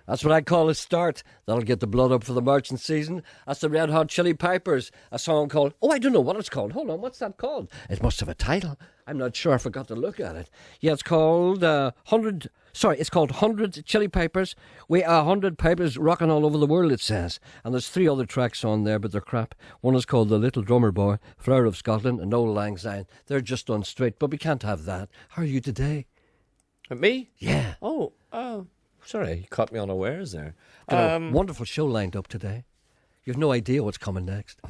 That's what I call a start. That'll get the blood up for the marching season. That's the Red Hot Chili Peppers. A song called, I don't know what it's called. Hold on, what's that called? It must have a title. I'm not sure. I forgot to look at it. Yeah, it's called it's called 100 Chili Peppers. 100 Peppers rocking all over the world, it says. And there's 3 other tracks on there, but they're crap. One is called The Little Drummer Boy, Flower of Scotland, and Old Lang Syne. They're just done straight, but we can't have that. How are you today? Me? Yeah. Oh, sorry, you caught me unawares there. Wonderful show lined up today. You've no idea what's coming next.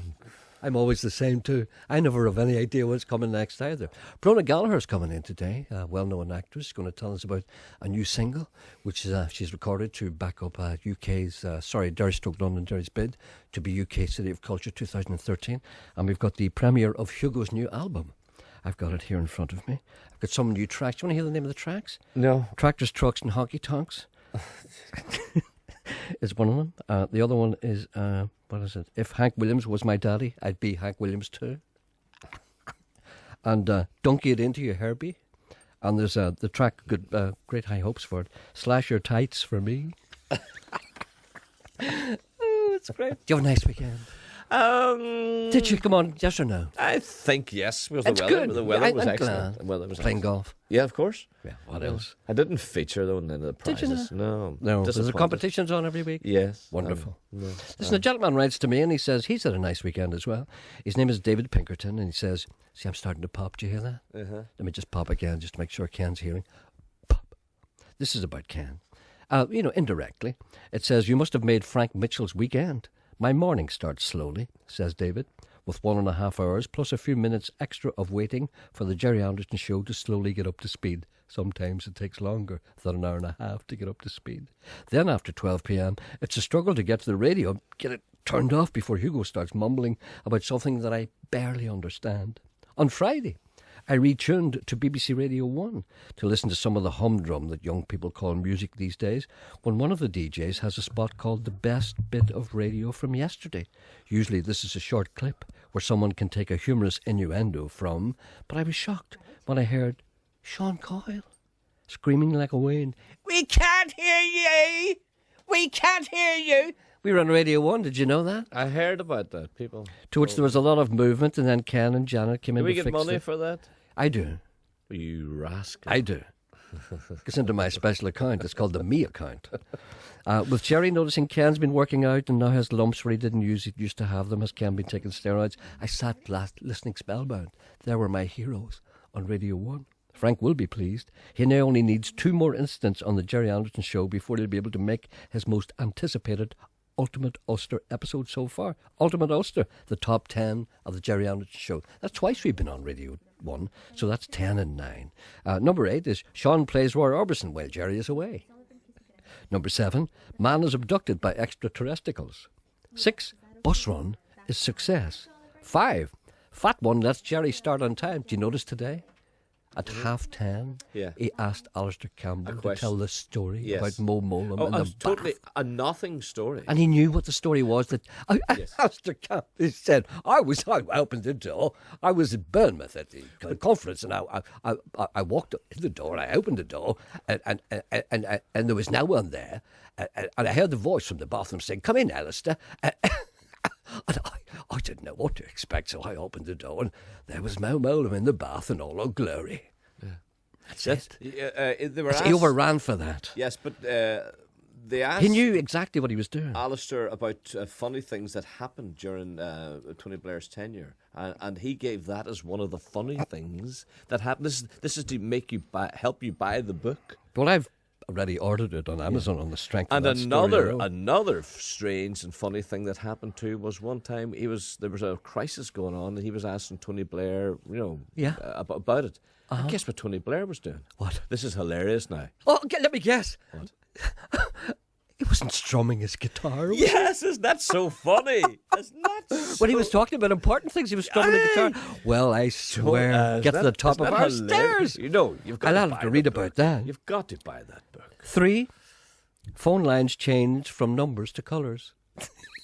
I'm always the same too. I never have any idea what's coming next either. Brona Gallagher's coming in today, a well-known actress, going to tell us about a new single, which she's recorded to back up UK's, Derry Stroke London, Derry's bid to be UK City of Culture 2013. And we've got the premiere of Hugo's new album. I've got it here in front of me. I've got some new tracks. Do you want to hear the name of the tracks? No. Tractors, Trucks and Honky Tonks. Is one of them. The other one is, what is it? If Hank Williams was my daddy, I'd be Hank Williams too. And Donkey It Into You, Herbie. And there's the track, Great High Hopes for it. Slash Your Tights for Me. Oh, it's great. Do you have a nice weekend? Did you? Come on, yes or no? I think yes. Because it's good. The weather was I'm excellent. glad. The weather was Playing excellent. golf. Yeah, of course. Yeah, what else? I didn't feature though in the prizes. Did you not? No. There's the competitions on every week? Yes. Wonderful. Listen, a gentleman writes to me and he says he's had a nice weekend as well. His name is David Pinkerton and he says, see, I'm starting to pop. Do you hear that? Uh-huh. Let me just pop again just to make sure Ken's hearing. Pop. This is about Ken. Indirectly. It says, you must have made Frank Mitchell's weekend. My morning starts slowly, says David, with 1.5 hours plus a few minutes extra of waiting for the Gerry Anderson show to slowly get up to speed. Sometimes it takes longer than an hour and a half to get up to speed. Then after 12 p.m, it's a struggle to get to the radio, get it turned off before Hugo starts mumbling about something that I barely understand. On Friday, I retuned to BBC Radio 1 to listen to some of the humdrum that young people call music these days, when one of the DJs has a spot called The Best Bit of Radio from Yesterday. Usually this is a short clip where someone can take a humorous innuendo from, but I was shocked when I heard Sean Coyle screaming like a wind, "We can't hear you! We can't hear you!" We were on Radio 1, did you know that? I heard about that, people. To which there was a lot of movement, and then Ken and Janet came in to fix it. Do we get money for that? I do. You rascal. I do. It's into my special account. It's called the Me account. With Gerry noticing Ken's been working out and now has lumps where he didn't used to have them, has Ken been taking steroids, I sat listening spellbound. There were my heroes on Radio 1. Frank will be pleased. He now only needs 2 more incidents on the Gerry Anderson show before he'll be able to make his most anticipated Ultimate Ulster episode so far. Ultimate Ulster, the top 10 of the Gerry Anderson show. That's twice we've been on Radio 1, so that's 10 and 9. Number 8 is Sean plays Roy Orbison while Gerry is away. Number 7, man is abducted by extraterrestrials. 6, bus run is success. 5, fat one lets Gerry start on time. Do you notice today? At 10:30, he asked Alistair Campbell to tell the story about Mo Mowlam and the totally bath. a nothing story. And he knew what the story was. That Alistair Campbell said, I opened the door. I was in Bournemouth at the conference, and I walked in the door, and I opened the door, and there was no one there. And I heard the voice from the bathroom saying, "Come in, Alistair." And I didn't know what to expect, so I opened the door, and there was Mo Mowlam in the bath in all her glory. Yeah. That's it. He overran for that. Yes, but they asked... He knew exactly what he was doing. Alistair about funny things that happened during Tony Blair's tenure, and he gave that as one of the funny things that happened. This is to make you help you buy the book. Well, I've already ordered it on Amazon on the strength of that story. And another strange and funny thing that happened too was one time there was a crisis going on, and he was asking Tony Blair, about it. Uh-huh. And guess what Tony Blair was doing? What? This is hilarious now. Oh, let me guess. What? He wasn't strumming his guitar. Yes, isn't that so funny? Isn't that so... When he was talking about important things, he was strumming the guitar. Well, I swear, get to the top of our stairs. You've got I'll have to read about that. You've got to buy that book. 3, phone lines changed from numbers to colours.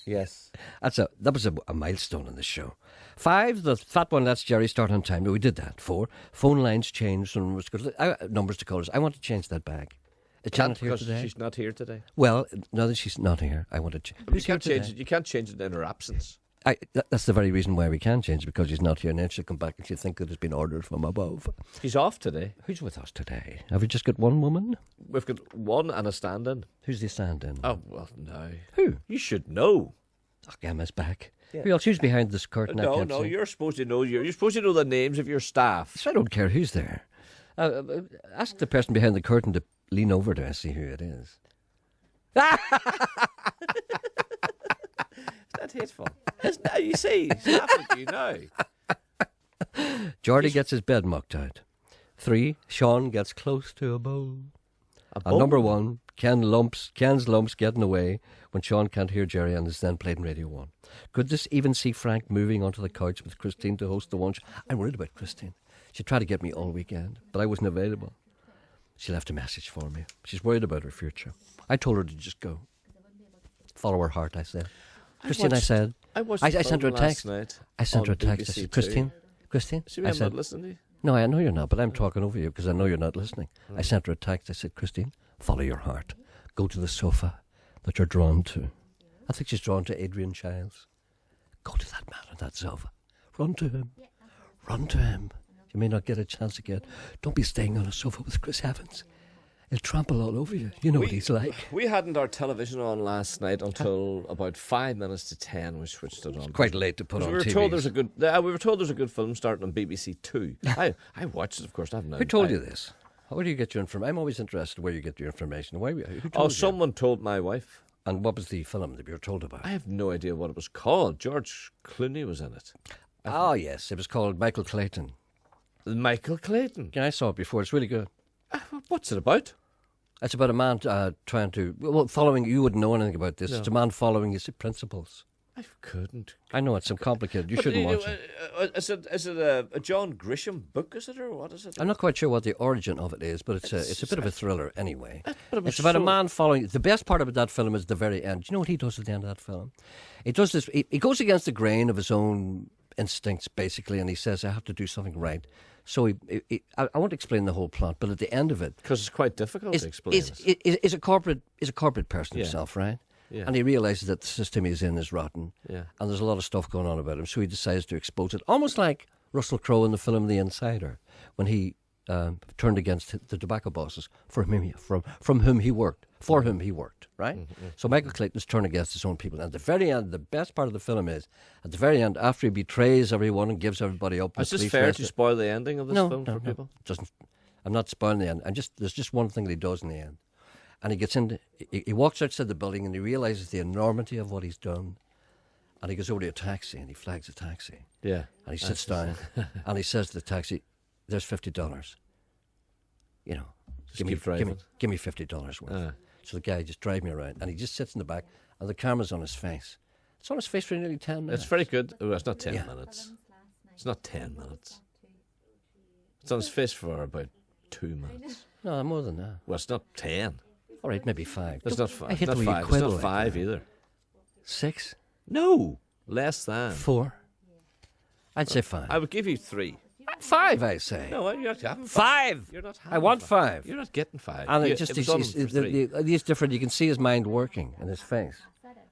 Yes. That was a milestone in the show. 5, the fat one lets Gerry start on time. We did that. 4, phone lines changed from numbers to colours. I want to change that back. Janet here today? She's not here today. Well, now that she's not here, I want to... Who's here today? You can't change it in her absence. That's the very reason why we can change it, because he's not here, and then she'll come back and she'll think that it's been ordered from above. He's off today. Who's with us today? Have we just got one woman? We've got one and a stand-in. Who's the stand-in? Oh, well, no. Who? You should know. Oh, Emma's back. Yeah. Who else? Who's behind this curtain? No, you're supposed to know. You're supposed to know the names of your staff. So I don't care who's there. Ask the person behind the curtain to lean over to see who it is. That's hateful. You see, he's laughing at you now. Geordie gets his bed mucked out. 3, Sean gets close to a bowl. And number 1, Ken's lumps getting away when Sean can't hear Gerry and is then played on Radio 1. Could this even see Frank moving onto the couch with Christine to host the lunch? I'm worried about Christine. She tried to get me all weekend, but I wasn't available. She left a message for me. She's worried about her future. I told her to just go. Follow her heart, I said. Christine, I sent her a text. I sent her a text. I said, Christine, See, I'm not listening to you. No, I know you're not, but I'm talking over you because I know you're not listening. I sent her a text. I said, Christine, follow your heart. Go to the sofa that you're drawn to. I think she's drawn to Adrian Childs. Go to that man on that sofa. Run to him. Run to him. You may not get a chance again. Don't be staying on a sofa with Chris Evans. He'll trample all over you. You know what he's like. We hadn't our television on last night until about 5 minutes to 10. We switched it on. It's quite late to put on TV. We were told there's a good film starting on BBC Two. I watched it, of course. Who told you this? Where do you get your information? I'm always interested where you get your information. Who told you? Someone told my wife. And what was the film that you were told about? I have no idea what it was called. George Clooney was in it. Yes. It was called Michael Clayton. Michael Clayton? Yeah, I saw it before. It's really good. What's it about? It's about a man trying to... following... You wouldn't know anything about this. No. It's a man following his principles. I couldn't. I know, it's complicated. You shouldn't watch it. Is it a John Grisham book, is it, or what is it? I'm not quite sure what the origin of it is, but it's a bit of a thriller anyway. It's about a man following... The best part about that film is the very end. Do you know what he does at the end of that film? He does this... He goes against the grain of his own instincts, basically, and he says, I have to do something right. So I won't explain the whole plot, but at the end of it... Because it's quite difficult to explain. He's a corporate person himself, right? Yeah. And he realises that the system he's in is rotten. Yeah. And there's a lot of stuff going on about him, so he decides to expose it. Almost like Russell Crowe in the film The Insider, when he turned against the tobacco bosses for whom he worked, right? Mm-hmm. So Michael Clayton's turned against his own people. And at the very end, the best part of the film is, at the very end, after he betrays everyone and gives everybody up... Is this fair to spoil the ending of this film for people? I'm not spoiling the end. There's just one thing that he does in the end. And he gets in, he walks outside the building and he realises the enormity of what he's done. And he goes over to a taxi and he flags a taxi. Yeah. And he sits down and he says to the taxi, there's $50. You know, give me $50 worth. So the guy just drives me around and he just sits in the back and the camera's on his face. It's on his face for nearly 10 minutes. It's very good. Oh, it's not 10 minutes. It's not 10 minutes. It's on his face for about 2 minutes. No, more than that. Well, it's not 10. All right, maybe 5. It's not 5. It's not 5. It's not 5 either. 6? No, less than 4. I'd say 5. I would give you 3. 5, I say. No, you're not having 5. You're not having I want 5. You're not getting 5. And he's different. You can see his mind working in his face,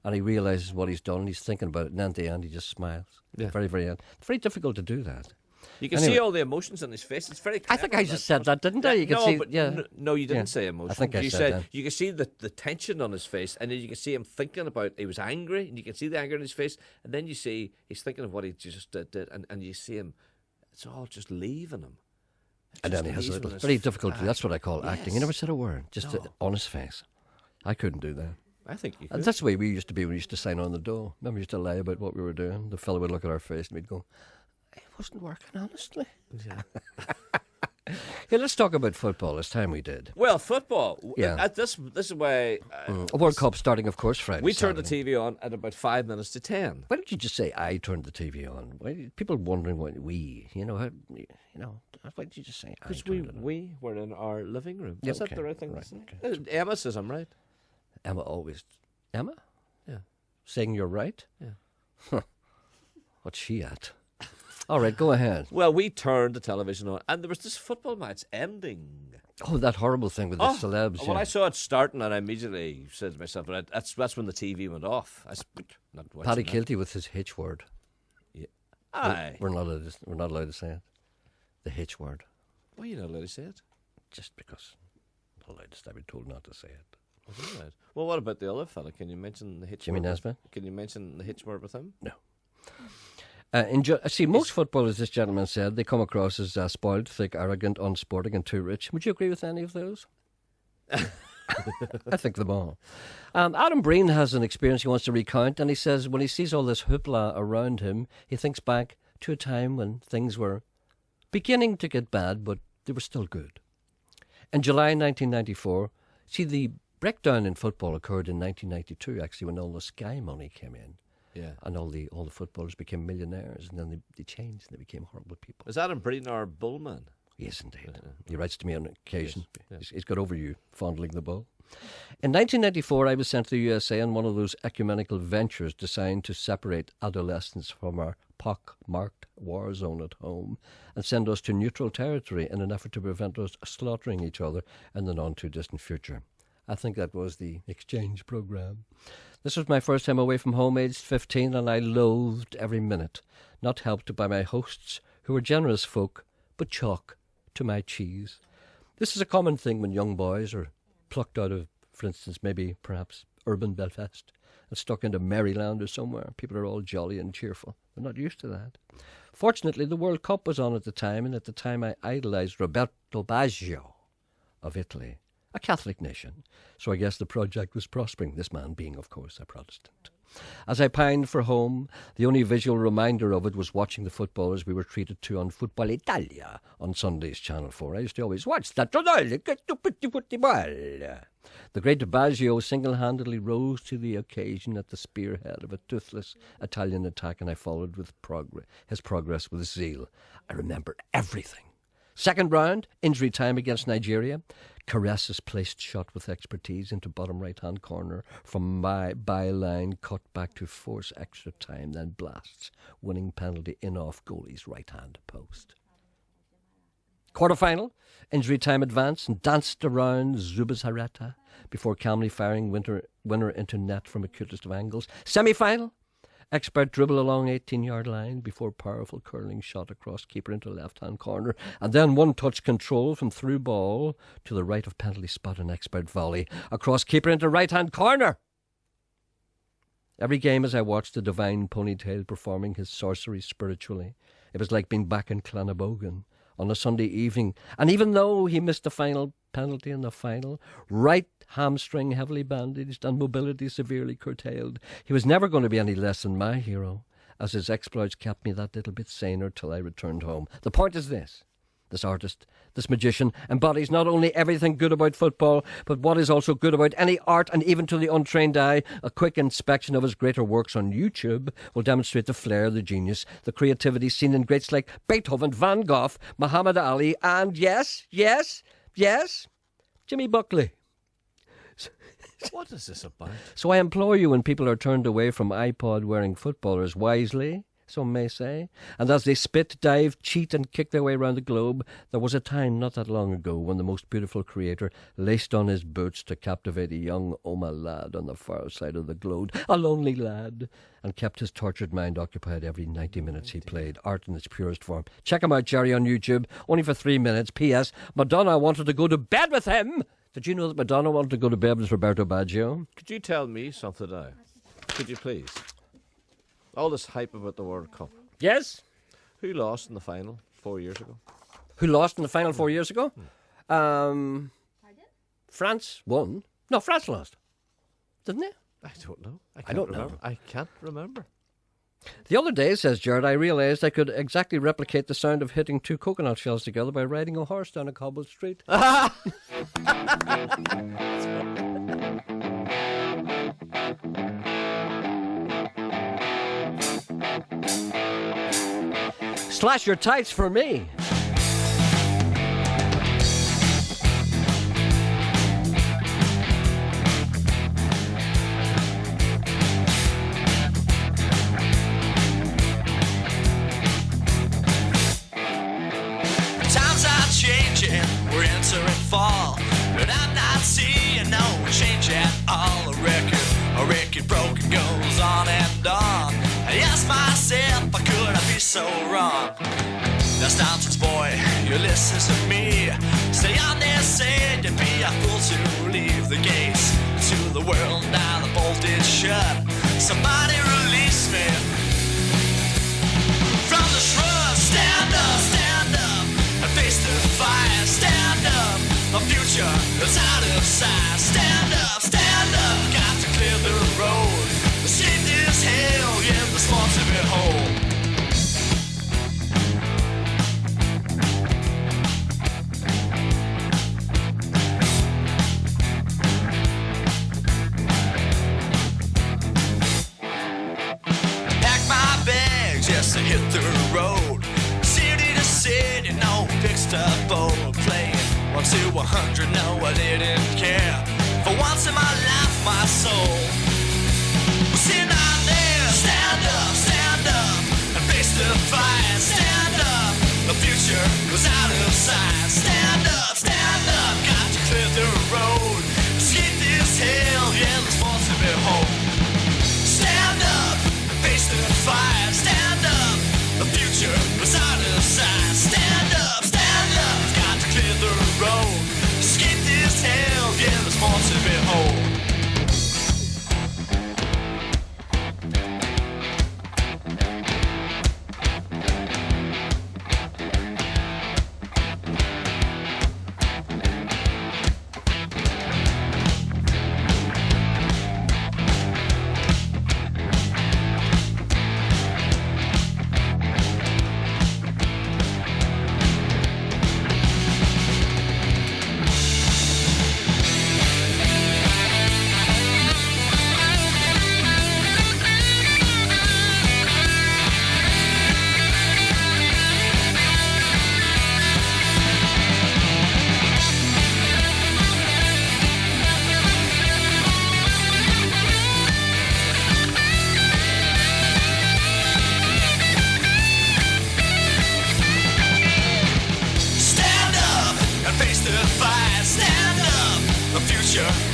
and he realizes what he's done. He's thinking about it, and at the end, he just smiles. Yeah. Very, very end. It's very difficult to do that. You can see all the emotions in his face. It's very clever. I think I just said that, didn't I? You can see. No, you didn't say emotions. I think I said that. You can see the tension on his face, and then you can see him thinking about. He was angry, and you can see the anger in his face, and then you see he's thinking of what he just did, and you see him. It's all just leaving him. And then he has a little. Very difficult. That's what I call acting. He never said a word, just on his face. I couldn't do that. I think you could. And that's the way we used to be when we used to sign on the door. Remember, we used to lie about what we were doing. The fellow would look at our face, and we'd go, it wasn't working, honestly. Yeah. Hey, let's talk about football. It's time we did. Well, football. Yeah. This is why... a World Cup starting, of course, Friday. We turned the TV on at about 5 minutes to 10. Why did you just say I turned the TV on? Why, people wondering what we, why did you just say I turned it on? We were in our living room. Yeah, is that the right thing to say? Okay. Emma says I'm right. Emma always... Emma? Yeah. Saying you're right? Yeah. Huh. What's she at? All right, go ahead. Well, we turned the television on, and there was this football match ending. Oh, that horrible thing with the celebs. Well, I saw it starting, and I immediately said to myself, "But that's when the TV went off." I said, not Paddy that. Kilty with his hitch word. Yeah. Aye. We're not allowed to say it. The hitch word. Why are you not allowed to say it? Just because I've been told not to say it. Oh, right. Well, what about the other fella? Can you mention the hitch Jimmy word? Nesbitt? Can you mention the hitch word with him? No. See, most footballers, this gentleman said, they come across as spoiled, thick, arrogant, unsporting, and too rich. Would you agree with any of those? I think them all. Adam Breen has an experience he wants to recount, and he says when he sees all this hoopla around him, he thinks back to a time when things were beginning to get bad, but they were still good. In July 1994, see, the breakdown in football occurred in 1992, actually, when all the Sky money came in. Yeah. And all the footballers became millionaires, and then they changed, and they became horrible people. Is Adam Breen our bullman? Yes, indeed. He writes to me on occasion. Yes. He's got over you fondling the ball. In 1994, I was sent to the USA on one of those ecumenical ventures designed to separate adolescents from our pock-marked war zone at home and send us to neutral territory in an effort to prevent us slaughtering each other in the not-too-distant future. I think that was the exchange program. This was my first time away from home, aged 15, and I loathed every minute, not helped by my hosts, who were generous folk, but chalk to my cheese. This is a common thing when young boys are plucked out of, for instance, perhaps urban Belfast and stuck into Maryland or somewhere. People are all jolly and cheerful. They're not used to that. Fortunately, the World Cup was on at the time, and at the time I idolised Roberto Baggio of Italy, a Catholic nation. So I guess the project was prospering, this man being, of course, a Protestant. As I pined for home, the only visual reminder of it was watching the footballers we were treated to on Football Italia on Sundays, Channel 4. I used to always watch that. The great Baggio single-handedly rose to the occasion at the spearhead of a toothless Italian attack, and I followed with his progress with zeal. I remember everything. Second round, injury time against Nigeria. Caresses placed shot with expertise into bottom right-hand corner from my byline, cut back to force extra time, then blasts, winning penalty in off goalie's right-hand post. Quarter-final, injury time advance and danced around Zubizarreta before calmly firing winner into net from acutest of angles. Semi-final, expert dribble along 18-yard line before powerful curling shot across keeper into left-hand corner, and then one-touch control from through ball to the right of penalty spot, an expert volley across keeper into right-hand corner. Every game as I watched the divine ponytail performing his sorcery spiritually, it was like being back in Clannabogan on a Sunday evening, and even though he missed the final penalty in the final, right hamstring heavily bandaged and mobility severely curtailed, he was never going to be any less than my hero, as his exploits kept me that little bit saner till I returned home. The point is this. This artist, this magician, embodies not only everything good about football, but what is also good about any art, and even to the untrained eye, a quick inspection of his greater works on YouTube will demonstrate the flair, the genius, the creativity seen in greats like Beethoven, Van Gogh, Muhammad Ali, and yes, Jimmy Buckley. What is this about? So I implore you, when people are turned away from iPod-wearing footballers wisely, some may say, and as they spit, dive, cheat and kick their way around the globe, there was a time not that long ago when the most beautiful creator laced on his boots to captivate a young Oma lad on the far side of the globe, a lonely lad, and kept his tortured mind occupied every 90 minutes he played, art in its purest form. Check him out, Gerry, on YouTube, only for 3 minutes. P.S. Madonna wanted to go to bed with him. Did you know that Madonna wanted to go to bed with Roberto Baggio? Could you tell me something now? Could you please? All this hype about the World Cup. Yes. Who lost in the final 4 years ago? Who lost in the final 4 years ago? France won. No, France lost. Didn't they? I don't know. I don't know. I can't remember. The other day, says Gerard, I realised I could exactly replicate the sound of hitting 2 coconut shells together by riding a horse down a cobbled street. Slash your tights for me. Times are changing, we're entering fall. so wrong. That's nonsense, boy, you listen to me. Stay on there, say to be a fool to leave the gates to the world. Now the bolt is shut. Somebody release me from the shrub. Stand up, and face the fire. Stand up, the future is out of sight. Stand up, got to clear the road. Escape this hell, yeah, the small to behold. Just to hit the road, city to city, no fixed up boat. Playing 1 to 100, no, I didn't care. For once in my life, my soul was sitting out there. Stand up, and face the fire. Stand up, the future was out of sight. Stand up, got to clear the road. Escape this hell, yeah, there's more to behold. Stand up, face the fire. Stand up, the future was out of sight. Stand up, got to clear the road. Escape this hell, yeah, there's more to behold.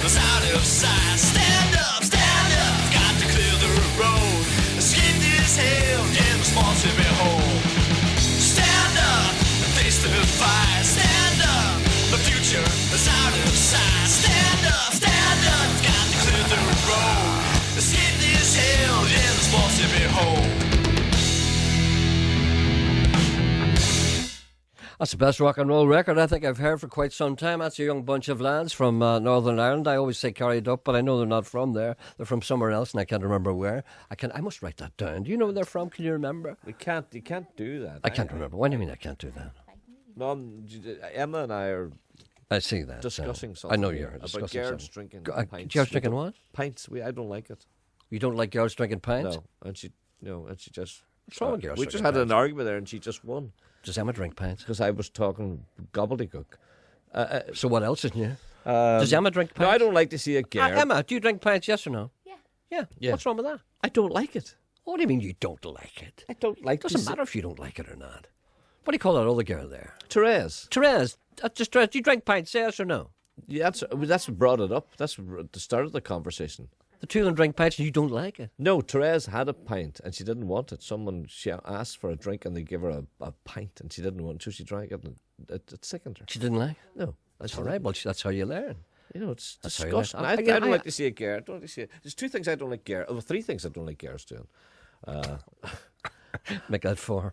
Was out of sight. Stand up, got to clear the road. Escape this hell, yeah, there's more to behold. Stand up, face the fire. Stand up, the future is out of sight. Stand up, got to clear the road. Escape this hell, yeah, there's more to behold. That's the best rock and roll record I think I've heard for quite some time. That's a young bunch of lads from Northern Ireland. I always say carried up, but I know they're not from there. They're from somewhere else, and I can't remember where. I must write that down. Do you know where they're from? Can you remember? You can't do that. I can't remember. What do you mean I can't do that? No, Emma and I are. I see that. Discussing something. I know you're discussing about girls something. drinking pints. Girls drinking what? Pints. I don't like it. You don't like girls drinking pints? No, and she just. What's wrong with girls? We just had an argument there, and she just won. Does Emma drink pints? Because I was talking gobbledygook. So what else is new? Does Emma drink pints? No, I don't like to see a girl. Emma, do you drink pints, yes or no? Yeah. Yeah. What's wrong with that? I don't like it. What do you mean you don't like it? I don't like it. Doesn't matter if you don't like it or not. What do you call that other girl there? Therese. Therese. Just Therese. Do you drink pints, yes or no? Yeah, that's what brought it up. That's the start of the conversation. The two of them drink pints and you don't like it? No, Therese had a pint and she didn't want it. She asked for a drink and they gave her a pint and she didn't want it, so she drank it and it sickened her. She didn't like it? No. That's all right. Well, that's how you learn. You know, it's That's disgusting. I don't like to see a girl. There's two things I don't like girls. Well, three things I don't like girls doing. Make that four.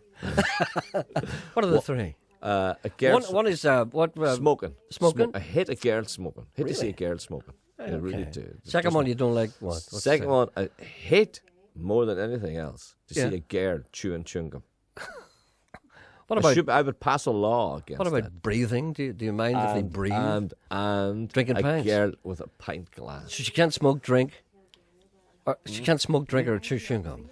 What are the three? A girl. One is smoking. Smoking? I hate a girl smoking. Hate Really? to see a girl smoking. Okay. I really do. Second one, you don't like what? What's Second the one, I hate more than anything else to Yeah. see a girl chewing chewing gum. What about I would pass a law against what about that. breathing? Do you mind if they breathe? And Drinking a pints? girl with a pint glass. So she can't smoke, drink. Or she can't smoke, drink, or chew chewing gum.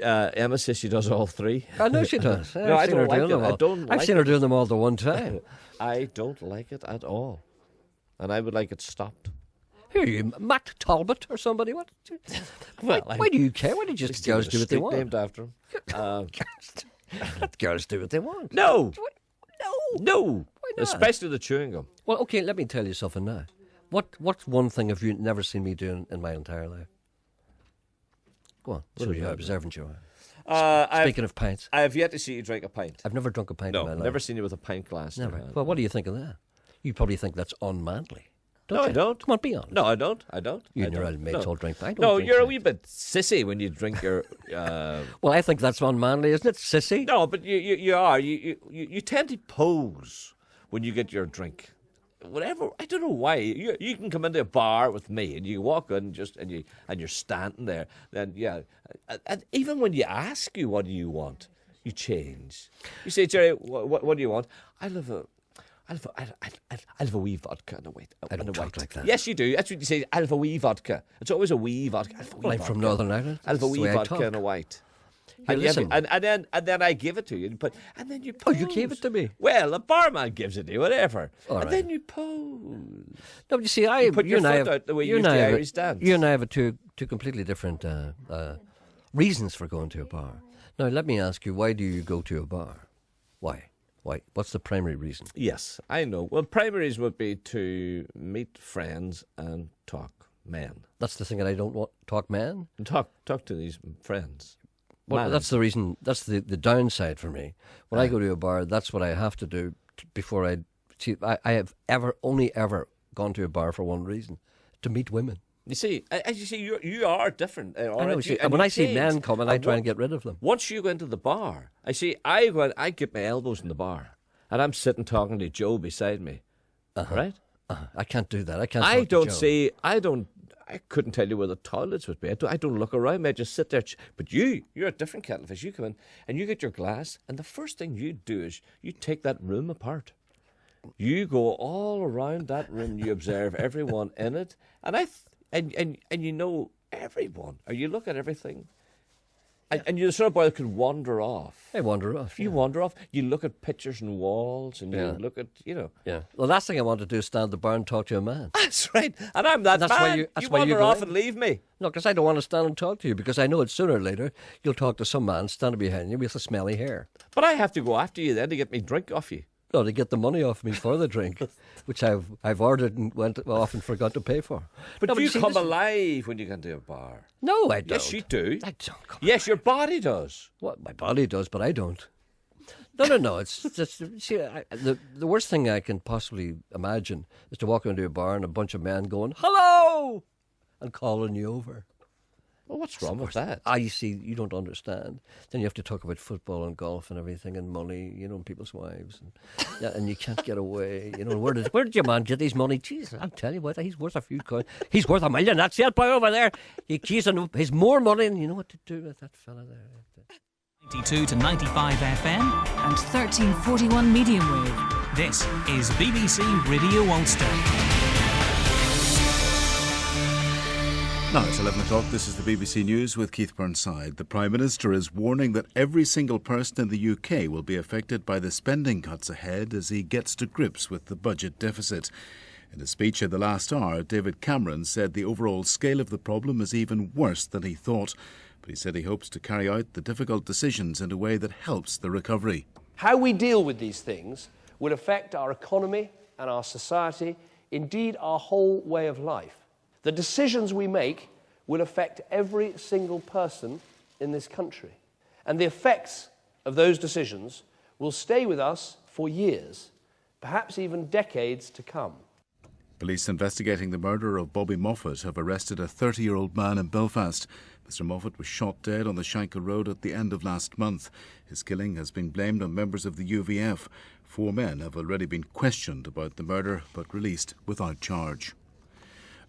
Emma says she does all three. I know she does. No, I I've seen don't her like doing it. them all. I don't I've like seen her doing them all at the one time. I don't like it at all, and I would like it stopped. Who are you, Matt Talbot or somebody? What? Why do you care? Why do you just girls do what they Street want? named after him. Let girls do what they want. No, No. no, Why not? especially the chewing gum. Well, okay, let me tell you something now. What's one thing have you never seen me doing in my entire life? Go on. So you're observant, you are. Speaking of pints, I have yet to see you drink a pint. I've never drunk a pint in my life. Never seen you with a pint glass. Never. Well, what do you think of that? You probably think that's unmanly. No, I don't. Come on, be honest. No, I don't. You and your old mates all drink. I don't No, drink you're a pints. wee bit sissy when you drink your. Well, I think that's unmanly, isn't it, sissy? No, but you are. You tend to pose when you get your drink. Whatever, I don't know why. You can come into a bar with me and you walk in and you're standing there. Then and even when you ask you what do you want, you change. You say, Gerry, what do you want? I'll have a wee vodka and a white. I don't talk like that. Yes, you do. That's what you say. I'll have a wee vodka. It's always a wee vodka. Well, I'm from Northern Ireland. I'll have a That's the wee way I vodka talk. and a white. Here, listen. And then I give it to you. And then you pose. Oh, you gave it to me? Well, the barman gives it to you, whatever. All and right. then you pose. No, but you see, put your foot out the way you used to Irish dance. You and I have two completely different reasons for going to a bar. Now, let me ask you, why do you go to a bar? Why? What's the primary reason? Yes, I know. Well, primaries would be to meet friends and talk men. That's the thing that I don't want. Talk man? And talk to these friends. Well, Man. that's the reason. That's the downside for me. When I go to a bar, that's what I have to do before I. See, I have only ever gone to a bar for one reason: to meet women. You see, as you see, you are different. I know, and when I see men coming, I try and get rid of them. Once you go into the bar, I get my elbows in the bar, and I'm sitting talking to Joe beside me, right? I can't do that. I can't. I talk to don't Joe. see. I couldn't tell you where the toilets would be. I don't look around me. I just sit there. But you're a different kettle of fish. You come in and you get your glass, and the first thing you do is you take that room apart. You go all around that room. You observe everyone in it, and you know everyone. Or you look at everything. And you're the sort of boy that could wander off. I wander off. You wander off. You look at pictures and walls, and you look at, Yeah. The last thing I want to do is stand at the bar and talk to a man. That's right. And I'm that That's man. why you wander go off in. and leave me. No, because I don't want to stand and talk to you, because I know that sooner or later you'll talk to some man standing behind you with a smelly hair. But I have to go after you then to get me drink off you. No, to get the money off me for the drink, which I've ordered and went off and forgot to pay for. But No, you see, come this- alive when you go to a bar. No, I don't. Yes, you do. I don't come. Yes, your body does. What my body does, but I don't. No. It's just the worst thing I can possibly imagine is to walk into a bar and a bunch of men going "hello" and calling you over. Well, what's wrong with that? You see, you don't understand. Then you have to talk about football and golf and everything and money, and people's wives, and you can't get away. Where did your man get his money? Jesus, I'll tell you what, he's worth a few coins. He's worth $1 million. That's it, boy over there. He's more money, and you know what to do with that fella there. 92 to 95 FM and 1341 medium wave. This is BBC Radio Ulster. Now it's 11 o'clock. This is the BBC News with Keith Burnside. The Prime Minister is warning that every single person in the UK will be affected by the spending cuts ahead as he gets to grips with the budget deficit. In a speech at the last hour, David Cameron said the overall scale of the problem is even worse than he thought. But he said he hopes to carry out the difficult decisions in a way that helps the recovery. How we deal with these things will affect our economy and our society, indeed our whole way of life. The decisions we make will affect every single person in this country. And the effects of those decisions will stay with us for years, perhaps even decades to come. Police investigating the murder of Bobby Moffat have arrested a 30-year-old man in Belfast. Mr Moffat was shot dead on the Shankill Road at the end of last month. His killing has been blamed on members of the UVF. 4 men have already been questioned about the murder but released without charge.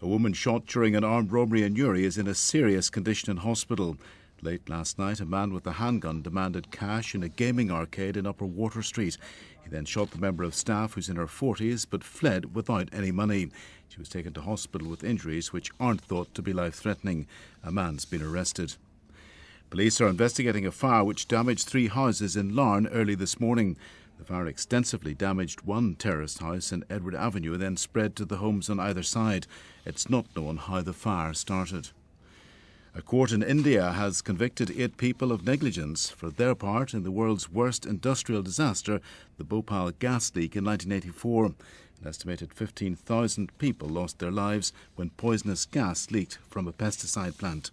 A woman shot during an armed robbery in Uri is in a serious condition in hospital. Late last night, a man with a handgun demanded cash in a gaming arcade in Upper Water Street. He then shot the member of staff, who's in her 40s, but fled without any money. She was taken to hospital with injuries which aren't thought to be life-threatening. A man's been arrested. Police are investigating a fire which damaged 3 houses in Larne early this morning. The fire extensively damaged one terraced house in Edward Avenue and then spread to the homes on either side. It's not known how the fire started. A court in India has convicted 8 people of negligence for their part in the world's worst industrial disaster, the Bhopal gas leak in 1984. An estimated 15,000 people lost their lives when poisonous gas leaked from a pesticide plant.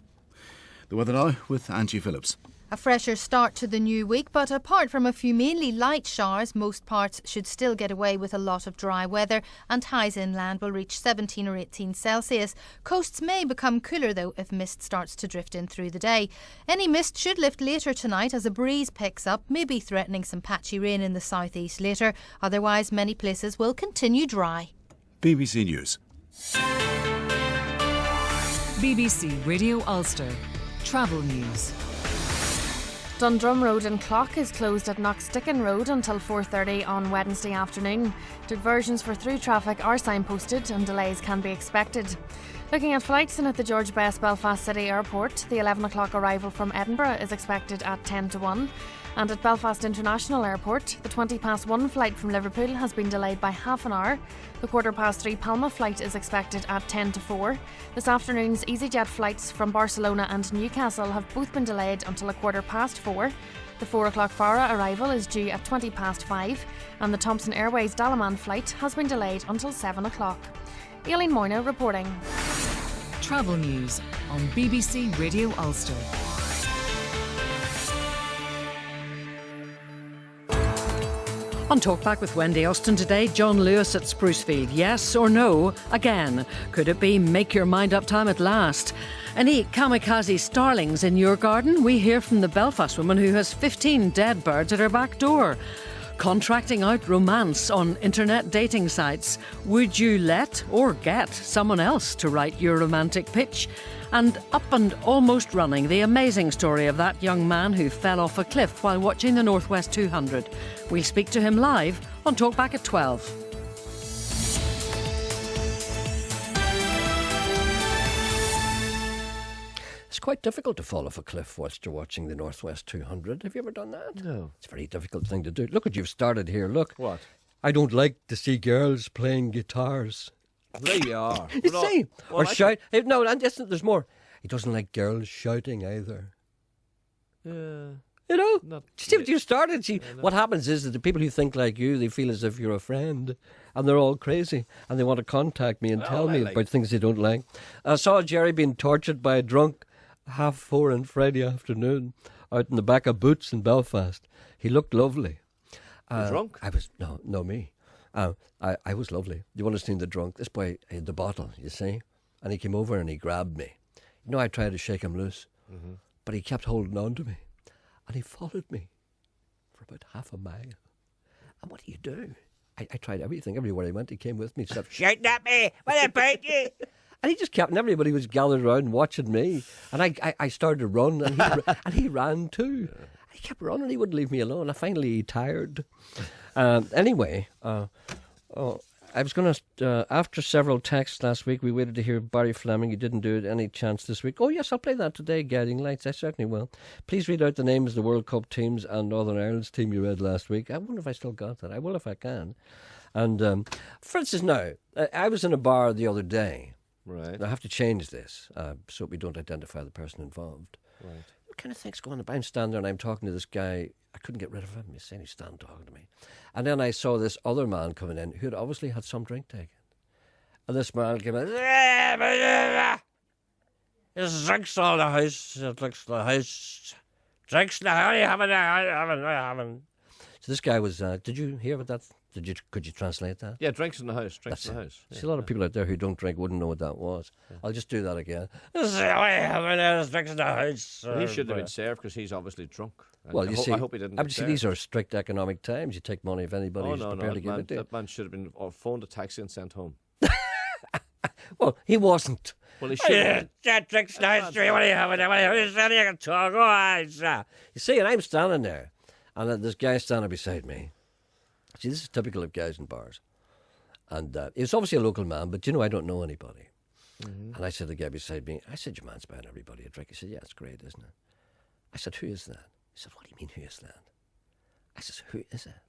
The weather now with Angie Phillips. A fresher start to the new week, but apart from a few mainly light showers, most parts should still get away with a lot of dry weather, and highs inland will reach 17 or 18 Celsius. Coasts may become cooler though if mist starts to drift in through the day. Any mist should lift later tonight as a breeze picks up, maybe threatening some patchy rain in the southeast later. Otherwise, many places will continue dry. BBC News. BBC Radio Ulster. Travel news. Dundrum Road in Clough is closed at Knocksticken Road until 4:30 on Wednesday afternoon. Diversions for through traffic are signposted and delays can be expected. Looking at flights, and at the George Best Belfast City Airport, the 11 o'clock arrival from Edinburgh is expected at 10 to 1. And at Belfast International Airport, the 1:20 flight from Liverpool has been delayed by half an hour. The 3:15 Palma flight is expected at 10 to 4. This afternoon's EasyJet flights from Barcelona and Newcastle have both been delayed until 4:15. The 4 o'clock Fara arrival is due at 5:20, and the Thomson Airways Dalaman flight has been delayed until 7 o'clock. Aileen Moyna reporting. Travel news on BBC Radio Ulster. On Talkback with Wendy Austin today, John Lewis at Sprucefield. Yes or no? Again. Could it be make your mind up time at last? Any kamikaze starlings in your garden? We hear from the Belfast woman who has 15 dead birds at her back door. Contracting out romance on internet dating sites. Would you let or get someone else to write your romantic pitch? And up and almost running, the amazing story of that young man who fell off a cliff while watching the Northwest 200. We'll speak to him live on Talkback at 12. It's quite difficult to fall off a cliff whilst you're watching the Northwest 200. Have you ever done that? No. It's a very difficult thing to do. Look what you've started here. Look. What? I don't like to see girls playing guitars. There you are. You see? Or shout. No, and listen, there's more. He doesn't like girls shouting either. Yeah. You know? Not See what you started? See, what happens is that the people who think like you, they feel as if you're a friend, and they're all crazy, and they want to contact me and tell me about things they don't like. I saw Gerry being tortured by a drunk 4:30 on Friday afternoon out in the back of Boots in Belfast. He looked lovely. Drunk? I was no me. I was lovely. You understand the drunk? This boy had the bottle, you see, and he came over and he grabbed me. You know, I tried to shake him loose, but he kept holding on to me, and he followed me for about half a mile. And what do? I tried everything. Everywhere I went, he came with me. He shouting at me, what about you? And he just kept, and everybody was gathered around watching me. And I started to run, and he ran too. He kept running. He wouldn't leave me alone. He tired. Anyway, I was going to, after several texts last week, we waited to hear Barry Fleming. You didn't do it any chance this week. Oh, yes, I'll play that today, Guiding Lights. I certainly will. Please read out the names of the World Cup teams and Northern Ireland's team you read last week. I wonder if I still got that. I will if I can. And, for instance, now, I was in a bar the other day. Right. I have to change this so we don't identify the person involved. Right. What kind of thing's going on? I'm standing there and I'm talking to this guy. I couldn't get rid of him. He's saying he's standing talking to me. And then I saw this other man coming in who had obviously had some drink taken. And this man came in. There's drinks all the house. Drinks in the house. Drinks in the house. Having. So this guy was, did you hear about that? Could you translate that? Yeah, drinks in the house. Drinks in the house. See, a lot of people out there who don't drink wouldn't know what that was. Yeah. I'll just do that again. Drinks in the house. He should have been served because he's obviously drunk. Well, you see, I hope he didn't. Obviously, these are strict economic times. You take money if anybody's prepared to give it to you. That man should have been phoned a taxi and sent home. Well, he wasn't. Well, he should. Drinks in the house. What are you having? I can talk. You see, and I'm standing there, and this guy standing beside me. See, this is typical of guys in bars. And he was obviously a local man, but, I don't know anybody. Mm-hmm. And I said to the guy beside me, I said, your man's buying everybody a drink. He said, yeah, it's great, isn't it? I said, who is that? He said, what do you mean, who is that? I said, who is that?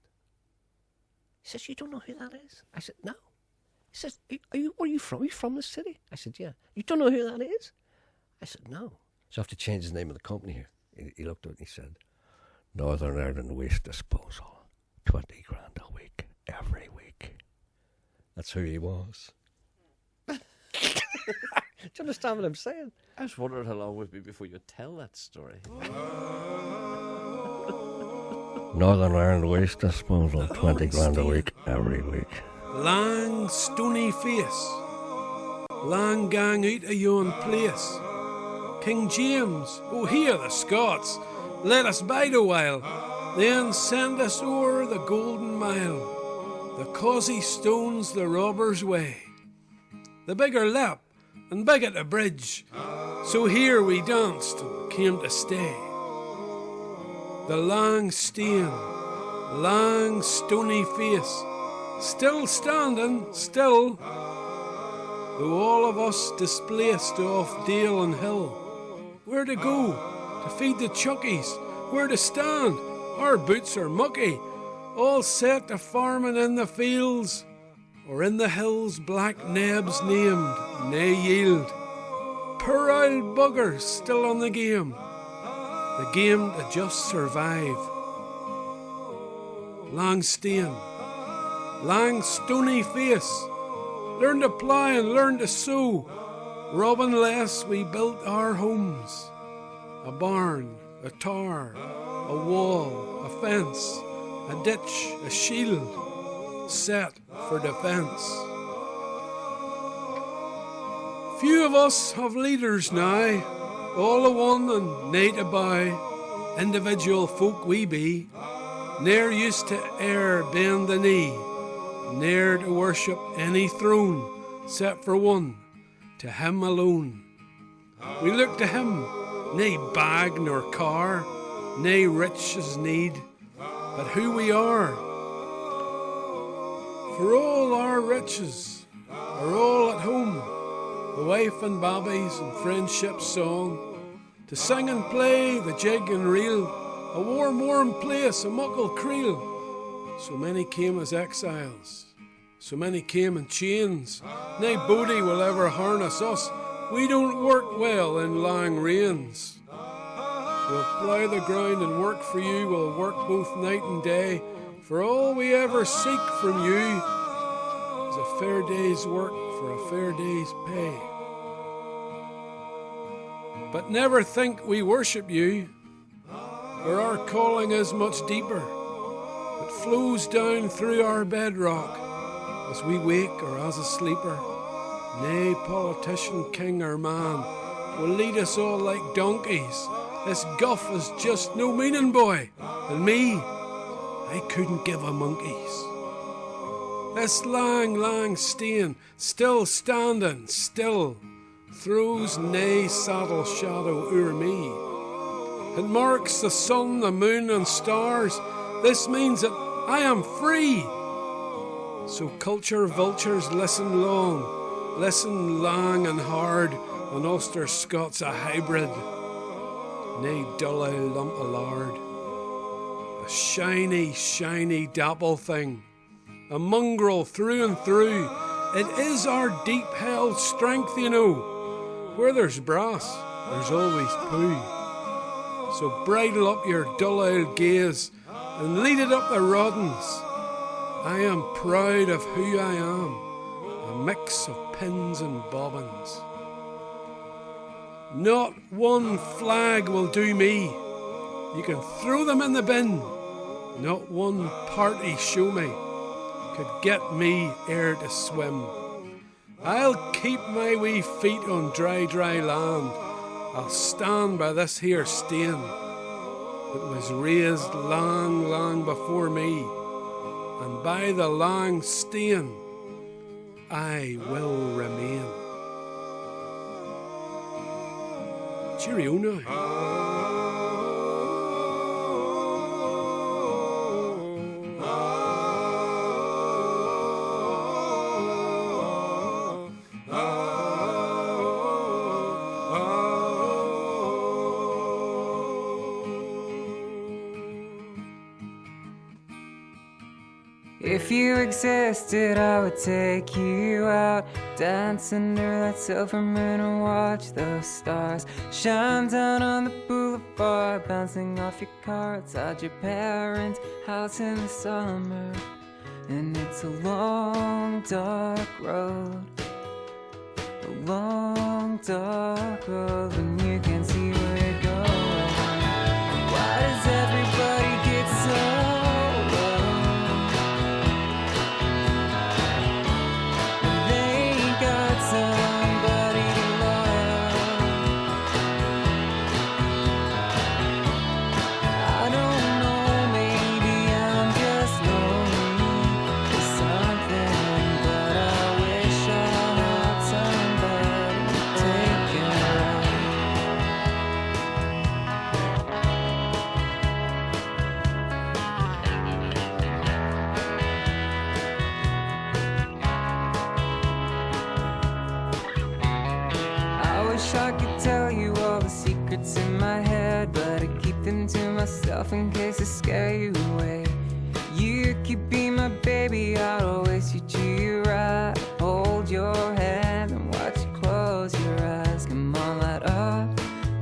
He says, you don't know who that is? I said, no. He says, where are you from? Are you from the city? I said, yeah. You don't know who that is? I said, no. So I have to change the name of the company here. He looked at it and he said, Northern Ireland Waste Disposal. 20 grand a week, every week. That's who he was. Do you understand what I'm saying? I was wondering how long it would be before you tell that story. Northern Ireland Waste Disposal, 20 grand a week, every week. Lang stony face, lang gang out of yon place. King James, oh hear the Scots, let us bide a while, then send us o'er the golden mile, the causey stones the robbers' way, the bigger lap and big at the bridge, so here we danced and came to stay. The lang stane, lang stony face, still standing, still, though all of us displaced off dale and hill. Where to go to feed the chuckies, where to stand, our boots are mucky, all set to farming in the fields, or in the hills black nebs named, nae yield. Poor old buggers still on the game to just survive. Lang stane, lang stony face, learn to ply and learn to sew. Robbing less we built our homes, a barn, a tower, a wall, a fence, a ditch, a shield, set for defence. Few of us have leaders now, all a one and nae to bow. Individual folk we be, ne'er used to e'er bend the knee, ne'er to worship any throne, set for one, to him alone. We look to him, nae bag nor car, nae riches need, but who we are. For all our riches are all at home, the wife and babbies and friendship song, to sing and play the jig and reel, a warm place, a muckle creel. So many came as exiles, so many came in chains, nae body will ever harness us, we don't work well in lang rains. We'll plough the ground and work for you, we'll work both night and day, for all we ever seek from you is a fair day's work for a fair day's pay. But never think we worship you, for our calling is much deeper. It flows down through our bedrock as we wake or as a sleeper. Nay, politician, king or man will lead us all like donkeys. This guff is just no meaning, boy, and me, I couldn't give a monkey's. This lang stane, still standing, still, throws nae saddle shadow o'er me. It marks the sun, the moon and stars. This means that I am free. So culture vultures listen long, listen lang and hard, when Ulster Scots a hybrid, nae dull old lump of lard. A shiny dapple thing, a mongrel through and through. It is our deep held strength, you know. Where there's brass, there's always poo. So bridle up your dull old gaze and lead it up the roddens. I am proud of who I am, a mix of pins and bobbins. Not one flag will do me. You can throw them in the bin. Not one party show me could get me ere to swim. I'll keep my wee feet on dry land. I'll stand by this here stane. It was raised long before me, and by the lang stane I will remain. Cheerio now. If you existed, I would take you out, dance under that silver moon and watch those stars shine down on the boulevard, bouncing off your car outside your parents' house in the summer. And it's a long, dark road, a long, dark road, and you can see where it goes. Why does everybody get so myself in case I scare you away. You could be my baby, I'd always treat you right. Hold your hand and watch you close your eyes. Come on, light up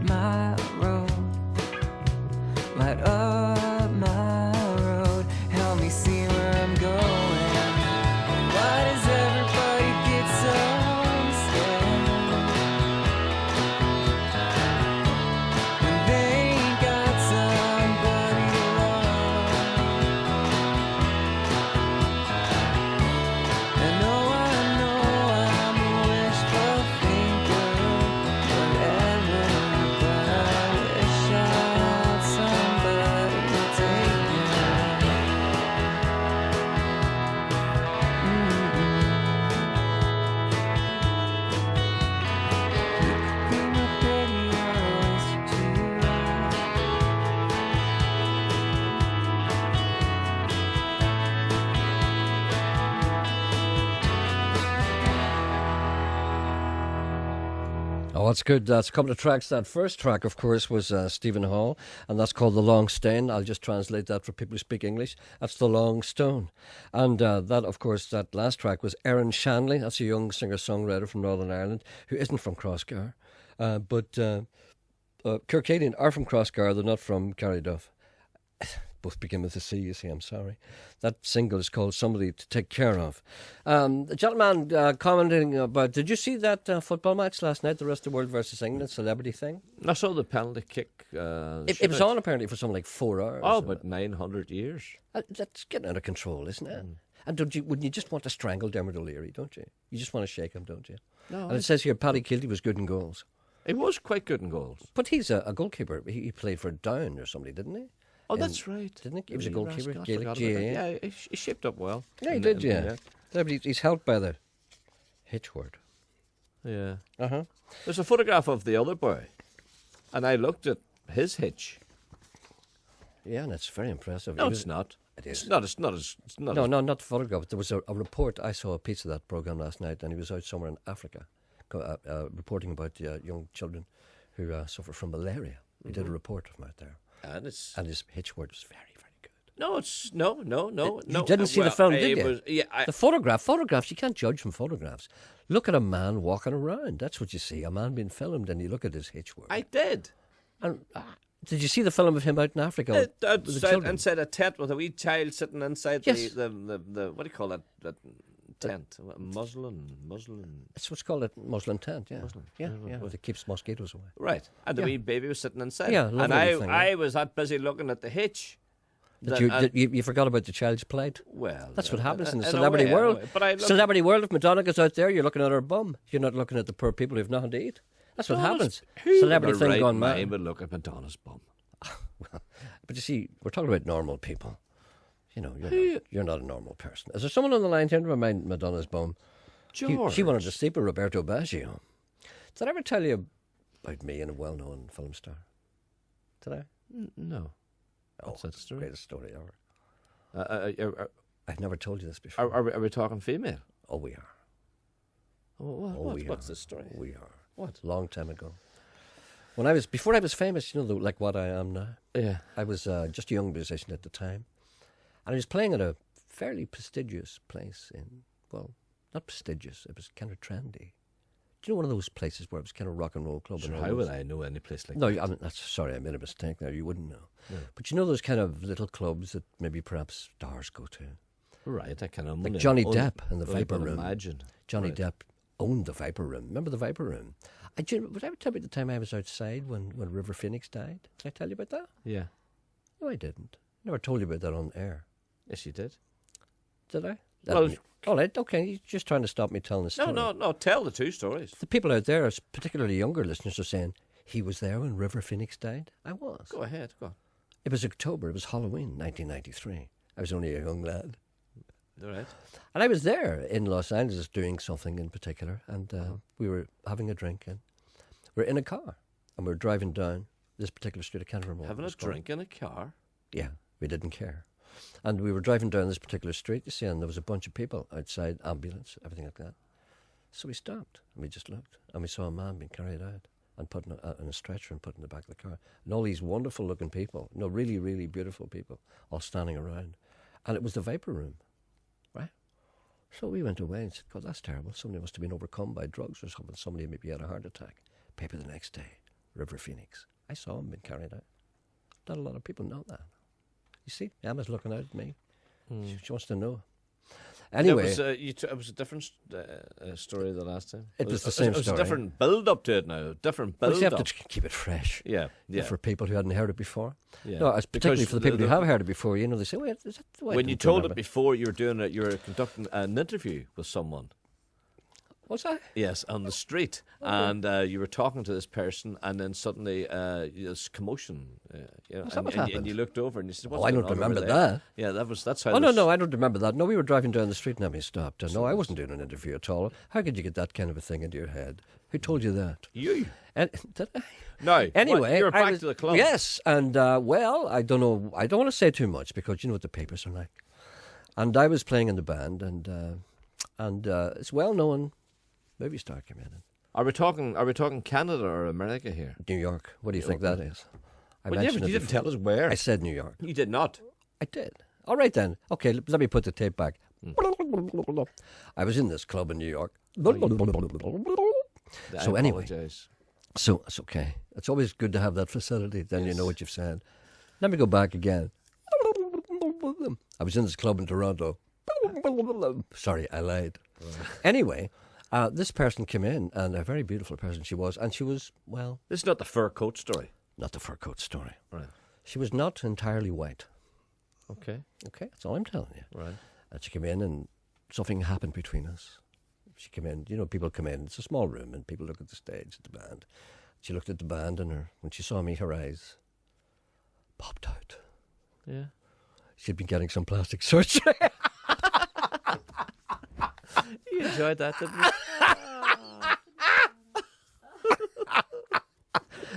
my road. Light up my road. Help me see where I'm going. Why does everybody get so scared when they ain't got somebody to love? I know I'm a wishful thinker, whatever, but I wish I had somebody to take me. Be my baby, I'll always treat you right. Oh, that's good. That's a couple of tracks. That first track, of course, was Stephen Hall, and that's called The Long Stone. I'll just translate that for people who speak English. That's The Long Stone. And that, of course, that last track was Erin Shanley. That's a young singer-songwriter from Northern Ireland who isn't from Crossgar. But Kirkcaldian are from Crossgar. They're not from Carryduff. Both begin with a C, you see, I'm sorry. That single is called Somebody to Take Care Of. The gentleman commenting about, did you see that football match last night, the rest of the world versus England, celebrity thing? I saw the penalty kick. It was on apparently for something like 4 hours. Oh, but 900 years. That's getting out of control, isn't it? And wouldn't you just want to strangle Dermot O'Leary, don't you? You just want to shake him, don't you? No. And it says here, Paddy Kilty was good in goals. He was quite good in goals. But he's a goalkeeper. He played for Down or somebody, didn't he? Oh, that's right. Didn't he? He was a Wee goalkeeper. rascal, I Gaelic forgot about GAA. that. Yeah, he shaped up well. Yeah, he did, yeah. But he's helped by the hitch word. Yeah. Uh-huh. There's a photograph of the other boy, and I looked at his hitch. Yeah, and it's very impressive. No, it's not. It is. It's not as. No, not the photograph. There was a report. I saw a piece of that programme last night, and he was out somewhere in Africa reporting about young children who suffer from malaria. He did a report of him out there. And his hitch word was very, very good. No, it's no. You didn't see the film, did you? Yeah, the photographs, you can't judge from photographs. Look at a man walking around. That's what you see, a man being filmed, and you look at his hitch word. I did. And did you see the film of him out in Africa? Inside a tent with a wee child sitting inside the what do you call that tent? Muslin. That's what's called a muslin tent, yeah. Muslin. Yeah. It keeps mosquitoes away. Right. And the wee baby was sitting inside. Yeah, and lovely thing, I was that busy looking at the hitch. You forgot about the child's plight. Well, that's what happens in the celebrity world. Celebrity world, if Madonna goes out there, you're looking at her bum. You're not looking at the poor people who've nothing to eat. That's what happens. Celebrity thing gone mad. I would look at Madonna's bum. Well, but you see, we're talking about normal people. You know, you're not a normal person. Is there someone on the line here to remind Madonna's bum? George. She wanted to sleep with Roberto Baggio. Did I ever tell you about me and a well-known film star? Did I? No. What's that story? Greatest story ever. I've never told you this before. Are we talking female? Oh, we are. What's the story? We are. What? Long time ago. Before I was famous, like what I am now. Yeah. I was just a young musician at the time. And I was playing at a fairly prestigious place not prestigious, it was kind of trendy. Do you know one of those places where it was kind of rock and roll club? Sure, how would I know any place like that? No, sorry, I made a mistake there. You wouldn't know. No. But you know those kind of little clubs that maybe perhaps stars go to? Right, I can like Johnny Depp and the Viper Room. Imagine. Johnny Depp owned the Viper Room. Remember the Viper Room? Would I ever tell you about the time I was outside when River Phoenix died? Did I tell you about that? Yeah. No, I didn't. I never told you about that on air. Yes, you did. Did I? Well, all right, okay. You're just trying to stop me telling the story. No. Tell the two stories. The people out there, particularly younger listeners, are saying, he was there when River Phoenix died. I was. Go ahead, go on. It was October. It was Halloween, 1993. I was only a young lad. All right. And I was there in Los Angeles doing something in particular, and we were having a drink, and we're in a car, and we're driving down this particular street. I can't remember. Having a drink in a car? Yeah, we didn't care. And we were driving down this particular street, you see, and there was a bunch of people outside, ambulance, everything like that. So we stopped, and we just looked, and we saw a man being carried out and put in a stretcher and put in the back of the car. And all these wonderful-looking people, really, really beautiful people, all standing around. And it was the vapor room, right? So we went away and said, God, that's terrible. Somebody must have been overcome by drugs or something. Somebody maybe had a heart attack. Paper the next day, River Phoenix. I saw him being carried out. Not a lot of people know that. You see, Emma's looking out at me. She wants to know. Anyway, it was a different story the last time. It was the same story. It was a different build-up to it now. Different well, build-up. you have to keep it fresh. Yeah. For people who hadn't heard it before. Yeah. No, particularly for the people who have heard it before. You know, they say, "Wait, is that the way?" When you told it before, you were doing it. You were conducting an interview with someone. What's that? Yes, on the street, and you were talking to this person, and then suddenly there's commotion. And you looked over and you said, "What's I going don't on remember over that." Yeah, that's how. Oh no, I don't remember that. No, we were driving down the street and then we stopped. No, I wasn't doing an interview at all. How could you get that kind of a thing into your head? Who told you that? You. And did I? No. Anyway, you're back to the club. Yes, and well, I don't know. I don't want to say too much because you know what the papers are like. And I was playing in the band, and it's well known. Movie star came in. Are we talking Canada or America here? New York. What do you think that is? But you didn't tell us where. I said New York. You did not. I did. All right then. Okay, let me put the tape back. I was in this club in New York. So anyway, so it's okay. It's always good to have that facility. Then you know what you've said. Let me go back again. I was in this club in Toronto. Sorry, I lied. Anyway. This person came in, and a very beautiful person she was, and she was, well... This is not the fur coat story. Not the fur coat story. Right. She was not entirely white. Okay. Okay, that's all I'm telling you. Right. And she came in, and something happened between us. She came in, you know, people come in, it's a small room, and people look at the stage, at the band. She looked at the band, and when she saw me, her eyes popped out. Yeah. She'd been getting some plastic surgery. You enjoyed that, didn't you?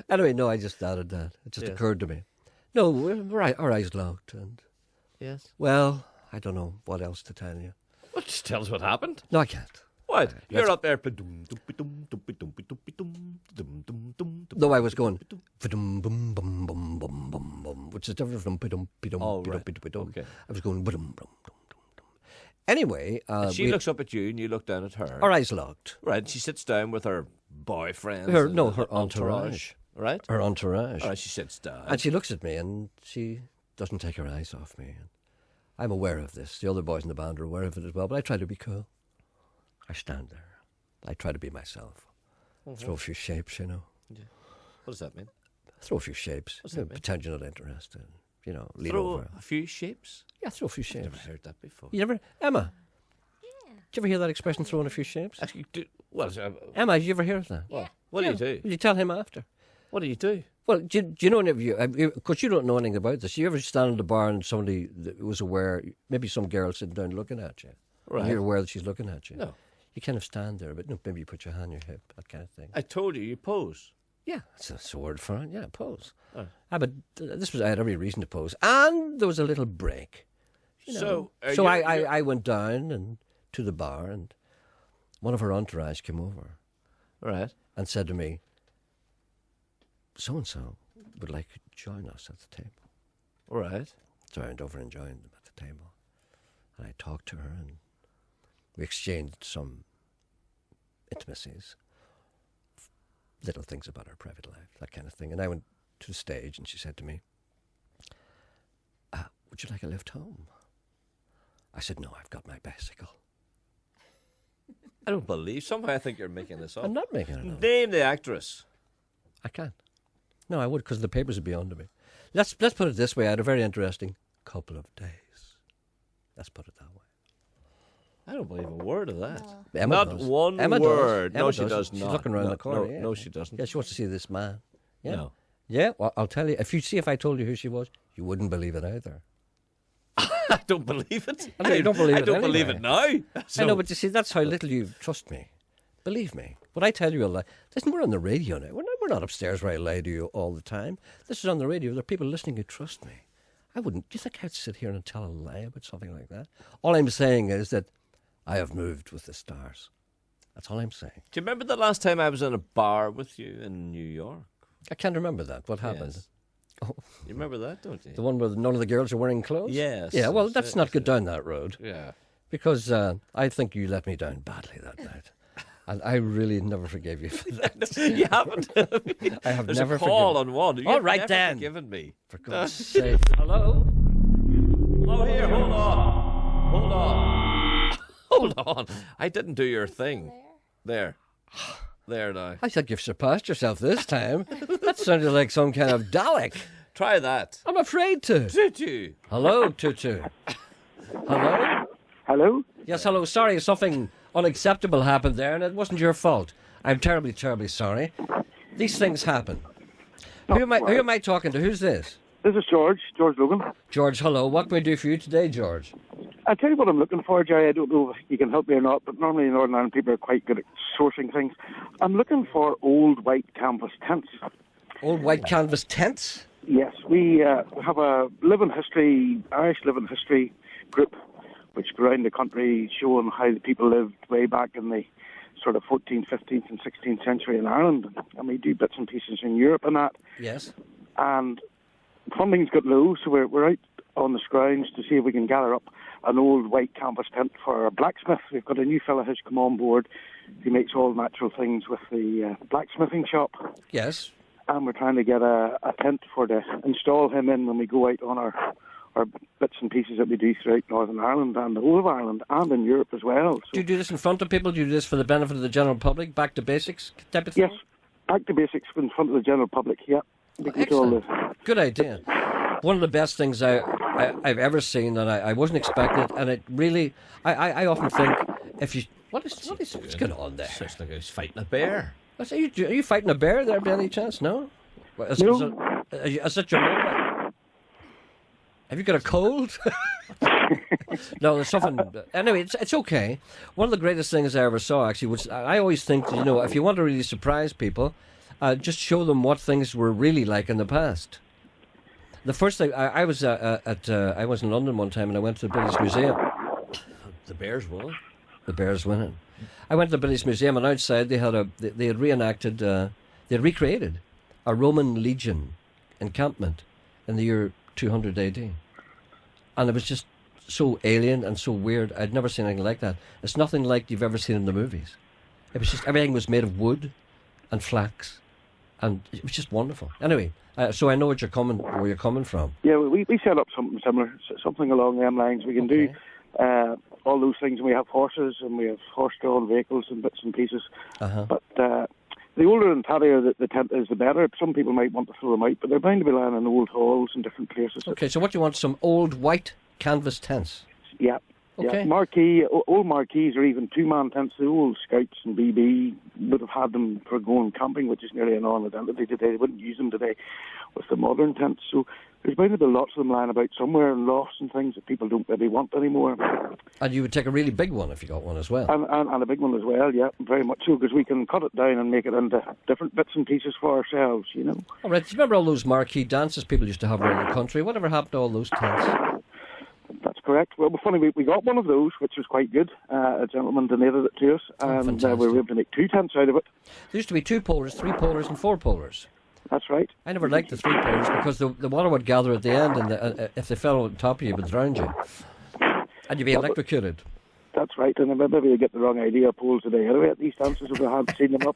Anyway, no, I just added that. It just occurred to me. No, our eyes locked, and... Yes. Well, I don't know what else to tell you. Well, just tell us what happened. No, I can't. What? You're up there... No, I was going... Which is different from... Okay. I was going... Anyway... she looks up at you and you look down at her. Our eyes locked. Right, she sits down with her boyfriend. Her entourage. Right? Her entourage. All right, she sits down. And she looks at me and she doesn't take her eyes off me. And I'm aware of this. The other boys in the band are aware of it as well, but I try to be cool. I stand there. I try to be myself. Throw a few shapes, you know. Yeah. What does that mean? Throw a few shapes. What's that mean? Pretend you're not interested. You know, lean throw over. a few shapes? Yeah, throw a few shapes. I've never heard that before. You never... Emma? Yeah. Did you ever hear that expression, throwing a few shapes? Actually, Emma, did you ever hear that? Yeah. What do you do? Will you tell him after? What do you do? Well, do you know, because you don't know anything about this, you ever stand in the bar and somebody that was aware, maybe some girl sitting down looking at you, right? And you're aware that she's looking at you. No. You kind of stand there, but no, maybe you put your hand on your hip, that kind of thing. I told you, you pose. Yeah, that's a word for it. Yeah, pose. Oh. But I had every reason to pose. And there was a little break. You know. So I went down and to the bar, and one of her entourage came over. Right. And said to me, so-and-so would like to join us at the table. Right. So I went over and joined them at the table. And I talked to her, and we exchanged some intimacies, little things about our private life, that kind of thing. And I went to the stage, and she said to me, would you like a lift home? I said, no, I've got my bicycle. I don't believe. Somehow I think you're making this up. I'm not making it up. Name the actress. I can't. No, I would, because the papers would be on to me. Let's put it this way. I had a very interesting couple of days. Let's put it that way. I don't believe a word of that. Emma not does. one Emma word. Does. No, Emma she does. does She's not. looking around the corner. No, yeah. no, she doesn't. Yeah, she wants to see this man. Yeah. No. Yeah, well, I'll tell you. If I told you who she was, you wouldn't believe it either. I don't believe it. I know you don't believe it. I don't anyway. believe it now. So. I know, but you see, that's how little you trust me. Believe me. When I tell you a lie, listen, we're on the radio now. We're not upstairs where I lie to you all the time. This is on the radio. There are people listening who trust me. I wouldn't. Do you think I'd sit here and tell a lie about something like that? All I'm saying is that I have moved with the stars. That's all I'm saying. Do you remember the last time I was in a bar with you in New York? I can't remember that. What happened? Yes. Oh, You remember that, don't you? the one where none of the girls are wearing clothes? Yes. Yeah, well, That's let's it, not that's go it. down that road. Yeah. Because I think you let me down badly that night. And I really never forgave you for that. You haven't. I have There's never a call forgiven. on one. You've All right, never then. forgiven me. For God's sake. Hello? Oh, here, hold on. Hold on. Hold on. I didn't do your thing. There. There now. I think you've surpassed yourself this time. That sounded like some kind of Dalek. Try that. I'm afraid to. Did you? Hello, Tutu. Hello? Hello? Yes, hello. Sorry, something unacceptable happened there, and it wasn't your fault. I'm terribly, terribly sorry. These things happen. Who am I talking to? Who's this? This is George Logan. George, hello. What can we do for you today, George? I'll tell you what I'm looking for, Jerry. I don't know if you can help me or not, but normally in Northern Ireland people are quite good at sourcing things. I'm looking for old white canvas tents. Old white canvas tents? Yes, we have a Irish living history group which go around the country showing how the people lived way back in the sort of 14th, 15th and 16th century in Ireland. And we do bits and pieces in Europe and that. Yes. And funding's got low, so we're out on the scrounge to see if we can gather up an old white canvas tent for a blacksmith. We've got a new fella who's come on board. He makes all natural things with the blacksmithing shop. Yes. And we're trying to get a tent to install him in when we go out on our bits and pieces that we do throughout Northern Ireland and the whole of Ireland and in Europe as well. So, Do you do this in front of people? Do you do this for the benefit of the general public? Back to basics type of thing? yes, back to basics in front of the general public, yeah. We can do all Excellent. Good idea. One of the best things I've ever seen, and I wasn't expecting it, and it really, I often think, if you, what's going on there? Looks like I was fighting a bear. Are you fighting a bear there by any chance? No? Is that your moment? Have you got a cold? No, there's something. Anyway, it's okay. One of the greatest things I ever saw, actually, was I always think, if you want to really surprise people, just show them what things were really like in the past. The first thing I was I was in London one time and I went to the British Museum. The Bears won. The Bears winning. I went to the British Museum and outside they had reenacted, they had recreated a Roman legion encampment in the year 200 AD. And it was just so alien and so weird. I'd never seen anything like that. It's nothing like you've ever seen in the movies. It was just, everything was made of wood and flax. And it was just wonderful. Anyway, so I know where you're coming from. Yeah, we set up something similar, something along them lines. We can do all those things. We have horses and we have horse-drawn vehicles and bits and pieces. But the older and tattier the tent is, the better. Some people might want to throw them out, but they're bound to be lying in old halls and different places. Okay, so what do you want? Some old white canvas tents? Yeah. Okay. Yeah, old marquees or even two-man tents. The old Scouts and BB would have had them for going camping, which is nearly a non-identity today. They wouldn't use them today with the modern tents. So there's bound to be lots of them lying about somewhere and lost and things that people don't really want anymore. And you would take a really big one if you got one as well. And a big one as well, yeah, very much so, because we can cut it down and make it into different bits and pieces for ourselves, All right, do you remember all those marquee dances people used to have around the country? Whatever happened to all those tents? That's correct. Well, funny, we got one of those, which was quite good. A gentleman donated it to us, and we were able to make two tents out of it. There used to be 2 polers, 3 polers, and 4 polers. That's right. I never liked the 3 polers because the water would gather at the end, and if they fell on top of you, it would drown you. And you'd be electrocuted. That's right, and maybe you get the wrong idea of poles today. Anyway, at these dances, if we had seen them up.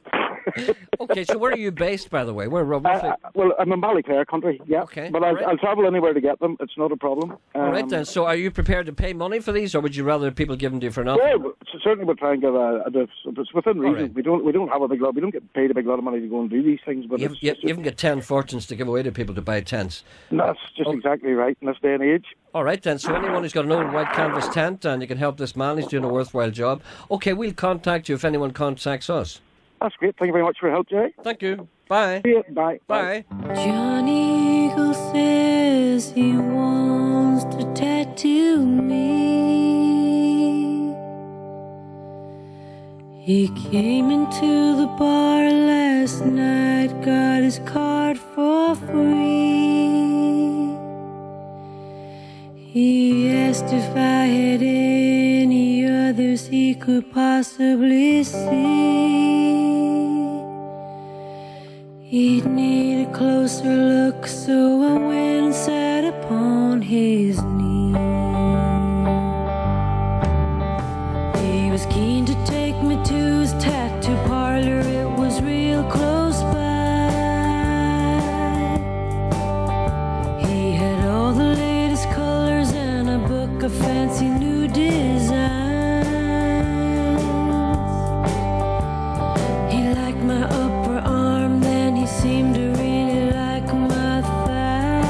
Okay, so where are you based, by the way? Where, well, I'm in Ballyclare country, yeah. Okay, but I'll travel anywhere to get them. It's not a problem. All right, then. So are you prepared to pay money for these, or would you rather people give them to you for nothing? Well, certainly we'll try and give it's within reason. Right. We don't have a big lot. We don't get paid a big lot of money to go and do these things. But you even get 10 fortunes to give away to people to buy tents. That's just exactly right in this day and age. All right, then. So anyone who's got an old white canvas tent and you can help this man, he's doing a worthwhile job. Okay, we'll contact you if anyone contacts us. That's great. Thank you very much for your help, Jerry. Thank you. Bye. See you. Bye. Bye. Johnny Eagle says he wants to tattoo me. He came into the bar last night, got his card for free. He asked if I had any other others he could possibly see. He'd need a closer look, so I went and sat upon his knee. He was keen to take me to his tattoo parlor, it was real close by. He had all the latest colors and a book of fancy new designs. He liked my upper arm, then he seemed to really like my thigh.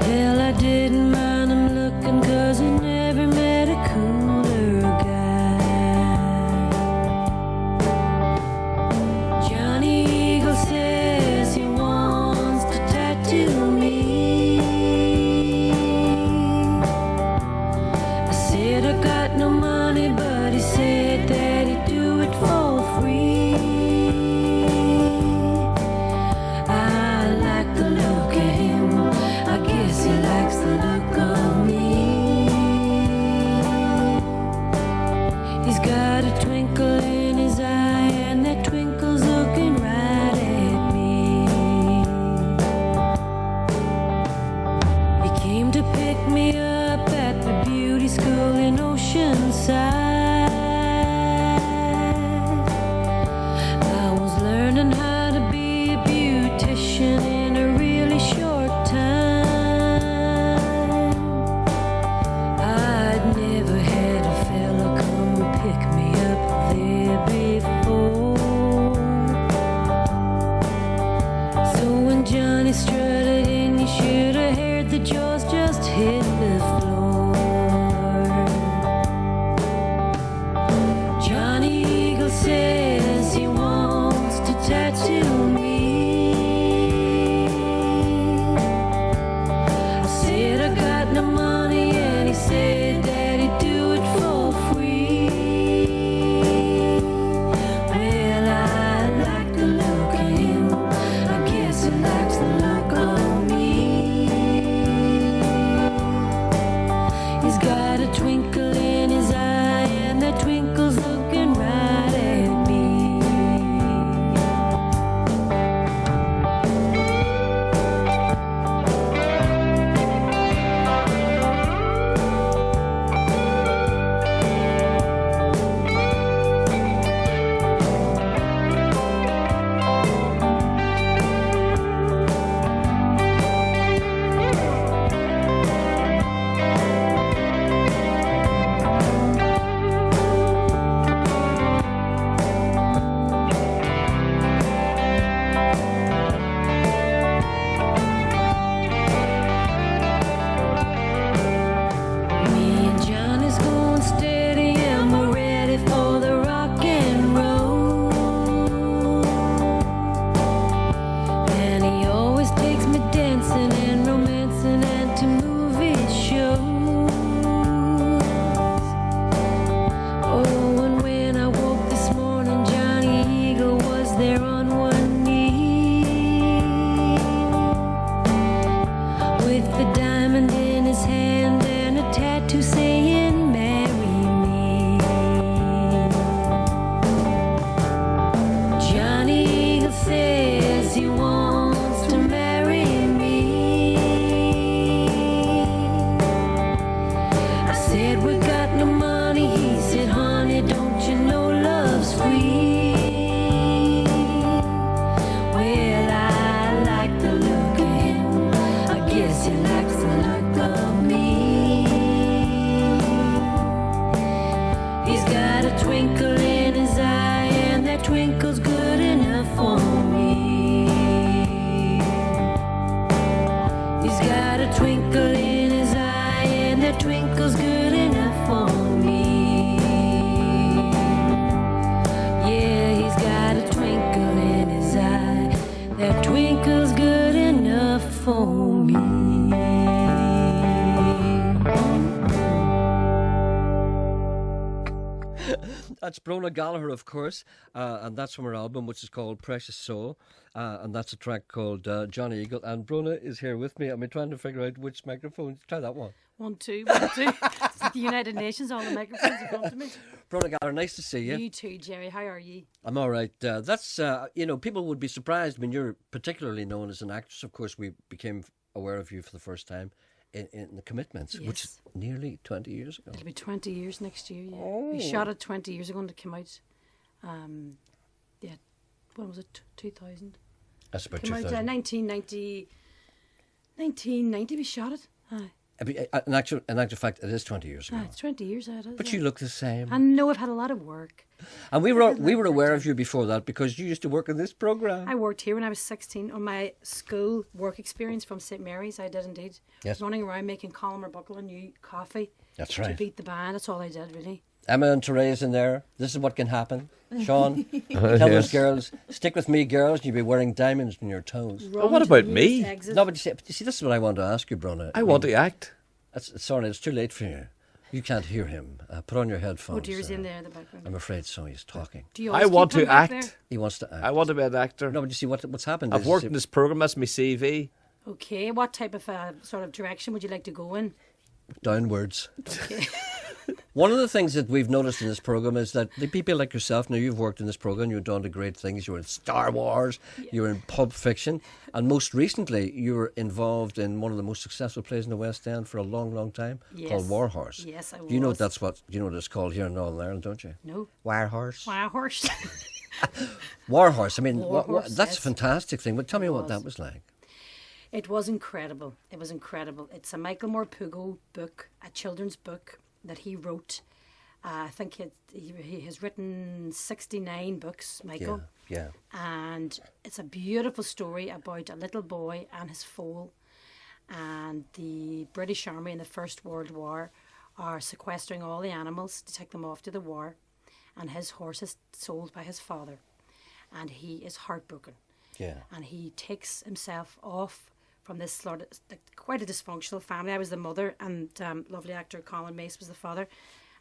Hell, I didn't mind him looking, 'cause I never met a cooler guy. Johnny Eagle says he wants to tattoo me. I said I got no money, but he said that he'd do it for free. I like the look of him, I guess he likes the look of me. He's got a twinkle in his eye, and that twinkle's looking right at me. He came to pick me up at the beauty school in Oceanside. I was learning how to be a beautician in a really short time. I'd never had a fella come and pick me up there before. So when Johnny strutted in, you should have heard the jaws just hit the floor. Johnny Eagle says he wants to tattoo me. I said I got no money, and he said that he'd do it for free. Well, I like the look of him, I guess he likes the look of me. He's got a twinkle in his eye, and that twinkle's looking right at me. Me and Johnny's going steady, and we're ready for the rock and roll. And he always takes me dancing and romancing and to movie shows. Oh, and when I woke this morning, Johnny Eagle was there on one knee, with the diamond in his hand and a tattoo saying, "Marry me." Johnny Eagle says he wants to marry me. I said we got no money, he said, "Honey, don't you know love's free?" Well, I like the look of him, I guess he likes the look of me. He's got a twinkle in his eye, and that twinkle's good enough for me. He's got a twinkle in his eye, and that twinkle's good enough for me. Yeah, he's got a twinkle in his eye, that twinkle's good enough for me. That's Brona Gallagher, of course, and that's from her album, which is called Precious Soul, and that's a track called Johnny Eagle. And Brona is here with me, and we're trying to figure out which microphone. Try that one. 1, 2, 1, 2. the United Nations, all the microphones in front of me. Brother Gallagher, nice to see you. You too, Gerry. How are you? I'm all right. That's, people would be surprised when you're particularly known as an actress. Of course, we became aware of you for the first time in The Commitments, which is nearly 20 years ago. It'll be 20 years next year, yeah. Oh. We shot it 20 years ago and it came out, when was it, 2000? That's about came 2000. out 1990 we shot it. Aye. In actual fact, it is 20 years ago. Aye, it's 20 years out. But you look the same. I know I've had a lot of work. And we were aware of you before that because you used to work in this programme. I worked here when I was 16 on my school work experience from St Mary's. I did indeed. Yes. Running around making Colin Buckle and new coffee. That's To right. beat the band. That's all I did, really. Emma and Therese in there. This is what can happen. Sean, tell those girls, stick with me, girls. You'll be wearing diamonds in your toes. Oh, what about me? No, but you see, this is what I want to ask you, Brona. I want to act. Sorry, it's too late for you. You can't hear him. Put on your headphones. Oh, dear, he's in there in the background. I'm afraid so. He's talking. Do you I always want keep him to back act. He wants to act. I want to be an actor. No, but you see what's happened. I've worked in this programme. That's my CV. there? Okay, what type of sort of direction would you like to go in? Downwards. Okay. One of the things that we've noticed in this programme is that the people like yourself, now you've worked in this programme, you've done the great things, you were in Star Wars, you were in Pulp Fiction, and most recently you were involved in one of the most successful plays in the West End for a long, long time, called War Horse. Yes, I was. You know what it's called here in Northern Ireland, don't you? No. War Horse. War Horse. War Horse. I mean, War Horse, that's yes. a fantastic thing, but tell me what that was like. It was incredible. It was incredible. It's a Michael Morpurgo book, a children's book that he wrote. I think he has written 69 books, Michael. Yeah. And it's a beautiful story about a little boy and his foal. And the British Army in the First World War are sequestering all the animals to take them off to the war. And his horse is sold by his father. And he is heartbroken. Yeah. And he takes himself off from this sort of quite a dysfunctional family. I was the mother, and lovely actor Colin Mace was the father,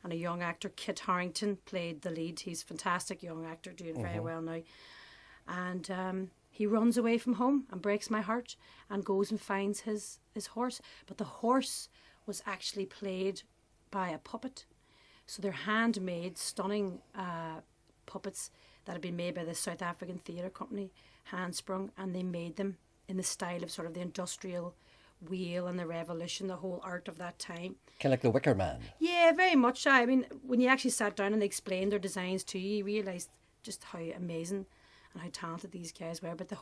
and a young actor, Kit Harrington, played the lead. He's a fantastic young actor, doing very well now. And he runs away from home and breaks my heart and goes and finds his horse. But the horse was actually played by a puppet. So they're handmade, stunning puppets that had been made by the South African Theatre Company, hand-sprung, and they made them in the style of sort of the industrial wheel and the revolution, the whole art of that time. Kind of like the Wicker Man. Yeah, very much so. I mean, when you actually sat down and they explained their designs to you, you realised just how amazing and how talented these guys were. But the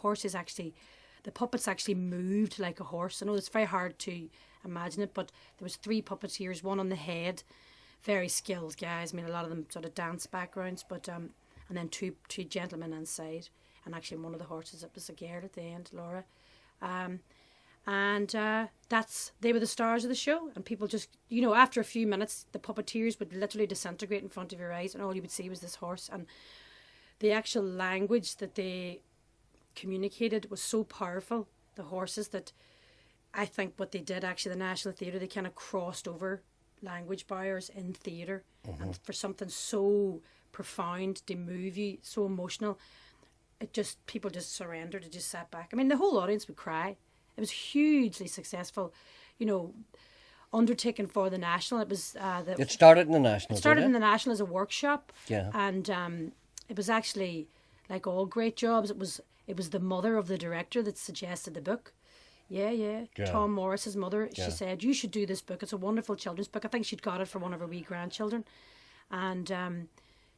puppets actually moved like a horse. I know it's very hard to imagine it, but there was 3 puppeteers, one on the head, very skilled guys. I mean, a lot of them sort of dance backgrounds, but and then two gentlemen inside. And actually one of the horses, it was a girl at the end, Laura. They were the stars of the show. And people just, after a few minutes, the puppeteers would literally disintegrate in front of your eyes, and all you would see was this horse. And the actual language that they communicated was so powerful, the horses, that I think what they did, actually, the National Theatre, they kind of crossed over language barriers in theatre. And for something so profound to move you, so emotional, people just surrendered. It just sat back. I mean, the whole audience would cry. It was hugely successful, undertaken for the National. It was it started in the National. It started in the National as a workshop. Yeah. And it was actually, like all great jobs, it was the mother of the director that suggested the book. Yeah. Tom Morris's mother. She said, "You should do this book. It's a wonderful children's book." I think she'd got it for one of her wee grandchildren, and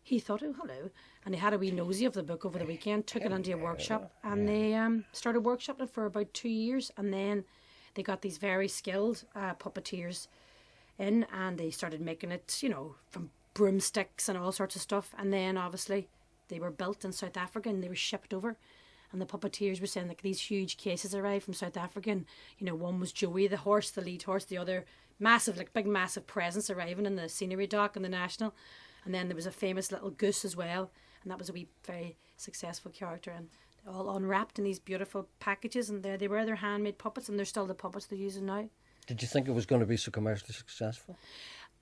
he thought, "Oh, hello." And he had a wee nosy of the book over the weekend, took it into a workshop, and they started workshopping it for about 2 years. And then they got these very skilled puppeteers in, and they started making it, from broomsticks and all sorts of stuff. And then, obviously, they were built in South Africa and they were shipped over. And the puppeteers were saying, like, these huge cases arrived from South Africa. And, one was Joey, the horse, the lead horse, the other big massive presents arriving in the scenery dock in the National. And then there was a famous little goose as well. And that was a wee, very successful character. And all unwrapped in these beautiful packages. And there they were, they're handmade puppets. And they're still the puppets they're using now. Did you think it was going to be so commercially successful?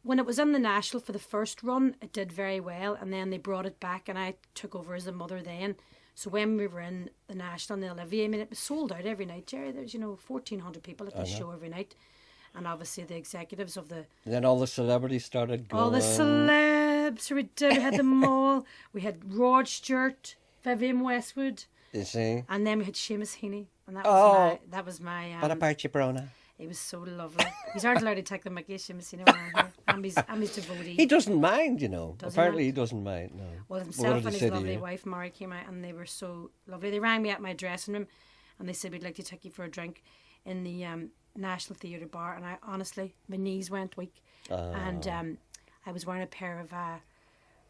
When it was in the National for the first run, it did very well. And then they brought it back and I took over as the mother then. So when we were in the National and the Olivier, I mean, it was sold out every night, Gerry. There's, 1,400 people at the show every night. and obviously the executives of the... Then all the celebrities started going. All the celebs, we had them all. We had Rod Stewart, Vivienne Westwood. You see? And then we had Seamus Heaney. And that was my... What about you, Brona? He was so lovely. He's aren't allowed to take the mickey, Seamus Heaney, when I'm here. I'm his devotee. He doesn't mind, you know. Does Apparently he doesn't mind, no. Well, himself and his lovely wife, Mary, came out, and they were so lovely. They rang me at my dressing room, and they said, we'd like to take you for a drink in the National Theatre bar. And I honestly, my knees went weak. And I was wearing a pair of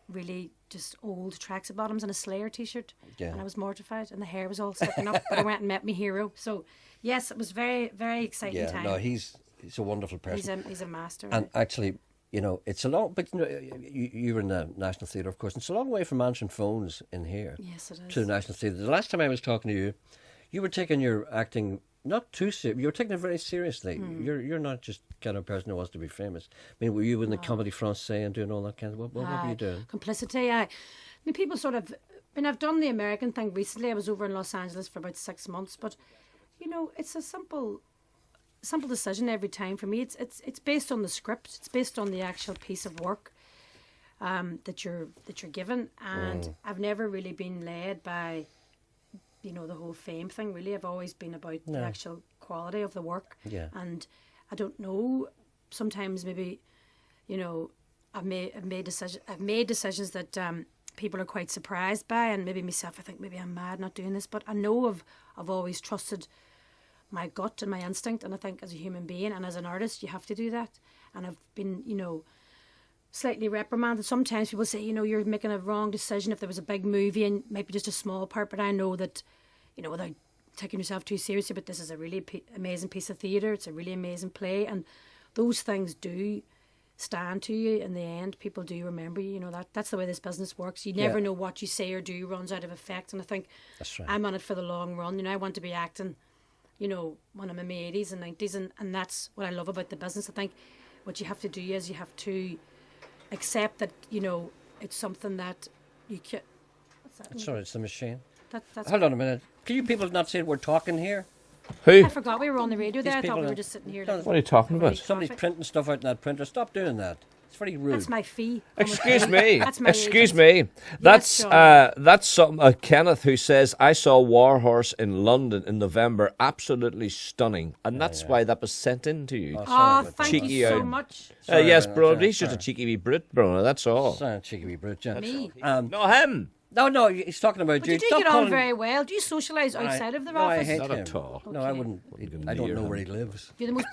really just old tracksuit bottoms and a Slayer t-shirt. Yeah. And I was mortified, and the hair was all sticking up. But I went and met my hero. So, yes, it was very, very exciting time. No, he's a wonderful person. He's a master. And actually, you know, it's a long... But, you know, you were in the National Theatre, of course. And it's a long way from answering phones in here. Yes, it is. To the National Theatre. The last time I was talking to you, you were taking your acting... Not too serious. You were taking it very seriously. You're not just kind of person who wants to be famous. I mean, were you in the Comedy Français and doing all that kind of... What were you doing? Complicity, I mean, people sort of... I mean, I've done the American thing recently. I was over in Los Angeles for about 6 months. But, you know, it's a simple decision every time for me. It's based on the script. It's based on the actual piece of work that you're given. And I've never really been led by... you know, the whole fame thing, really. I've always been about the actual quality of the work. Yeah. And I don't know, sometimes maybe, you know, I've made decisions that people are quite surprised by, and maybe myself, I think maybe I'm mad not doing this, but I know I've always trusted my gut and my instinct, and I think as a human being and as an artist, you have to do that. And I've been, you know, slightly reprimanded. Sometimes people say, you know, you're making a wrong decision if there was a big movie and maybe just a small part, but I know that, you know, without taking yourself too seriously, but this is a really amazing piece of theatre. It's a really amazing play, and those things do stand to you in the end. People do remember you. You know, that's the way this business works. You never know what you say or do runs out of effect, and I think that's right. I'm on it for the long run. You know, I want to be acting, you know, when I'm in my 80s and 90s, and that's what I love about the business. I think what you have to do is you have to accept that, you know, it's something that you can... What's that? Sorry, it's the machine. That's Hold on a minute. Can you people not say we're talking here? Who? I forgot we were on the radio there. I thought we were just sitting here. What are you talking about? Somebody's printing stuff out in that printer. Stop doing that. It's very rude. That's my fee. Excuse me. That's my Excuse agent. me. That's some Kenneth who says, I saw Warhorse in London in November. Absolutely stunning. And that's why that was sent in to you. Thank you so much. Yes, bro. He's just a cheeky wee brute, bro. That's all. Sorry, cheeky wee brute, yeah. Me? No, him. No, he's talking about But you. you do Stop get on calling... very well. Do you socialise outside of the No, office? I hate Not him. at all. No, I wouldn't. I don't know where he lives. You're the most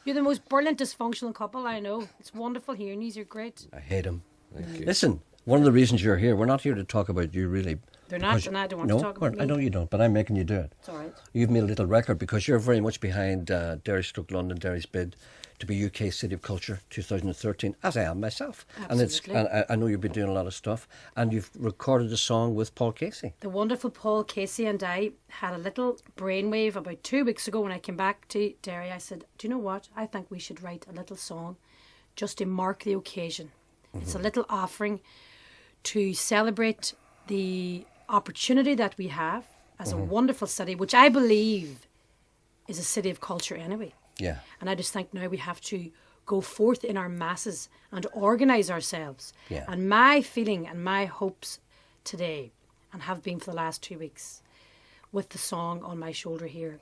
you're the most brilliant dysfunctional couple I know. It's wonderful hearing you. You're great. I hate him. Listen, one of the reasons you're here, we're not here to talk about you, really. They're not, and I don't want to talk about me. I know you don't, but I'm making you do it. It's all right. You've made a little record because you're very much behind Derry/London, Derry's bid to be UK City of Culture 2013, as I am myself. Absolutely. And I know you've been doing a lot of stuff, and you've recorded a song with Paul Casey. The wonderful Paul Casey and I had a little brainwave about 2 weeks ago when I came back to Derry. I said, do you know what? I think we should write a little song just to mark the occasion. Mm-hmm. It's a little offering to celebrate the opportunity that we have as a wonderful city, which I believe is a city of culture anyway. Yeah. And I just think now we have to go forth in our masses and organise ourselves. Yeah. And my feeling and my hopes today, and have been for the last 2 weeks, with the song on my shoulder here,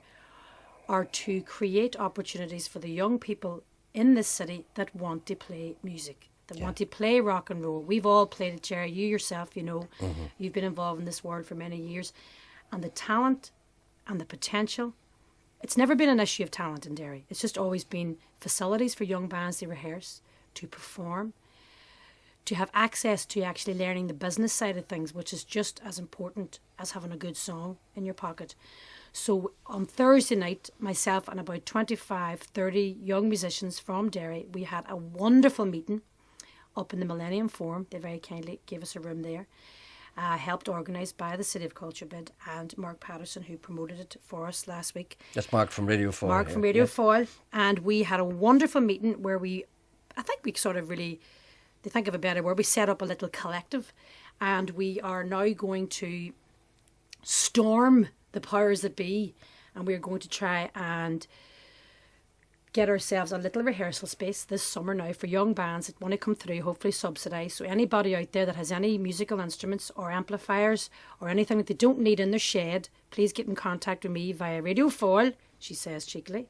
are to create opportunities for the young people in this city that want to play music, that want to play rock and roll. We've all played it, Gerry. You yourself, you know, you've been involved in this world for many years. And the talent and the potential, it's never been an issue of talent in Derry. It's just always been facilities for young bands to rehearse, to perform, to have access to actually learning the business side of things, which is just as important as having a good song in your pocket. So on Thursday night, myself and about 25, 30 young musicians from Derry, we had a wonderful meeting up in the Millennium Forum. They very kindly gave us a room there. Helped organised by the City of Culture bid and Mark Patterson, who promoted it for us last week. That's Mark from Radio Foil. Mark from Radio Foil. And we had a wonderful meeting where I think we sort of really, to think of a better word, we set up a little collective, and we are now going to storm the powers that be, and we're going to try and get ourselves a little rehearsal space this summer now for young bands that want to come through, hopefully subsidised. So anybody out there that has any musical instruments or amplifiers or anything that they don't need in their shed, please get in contact with me via Radio Fall, she says cheekily,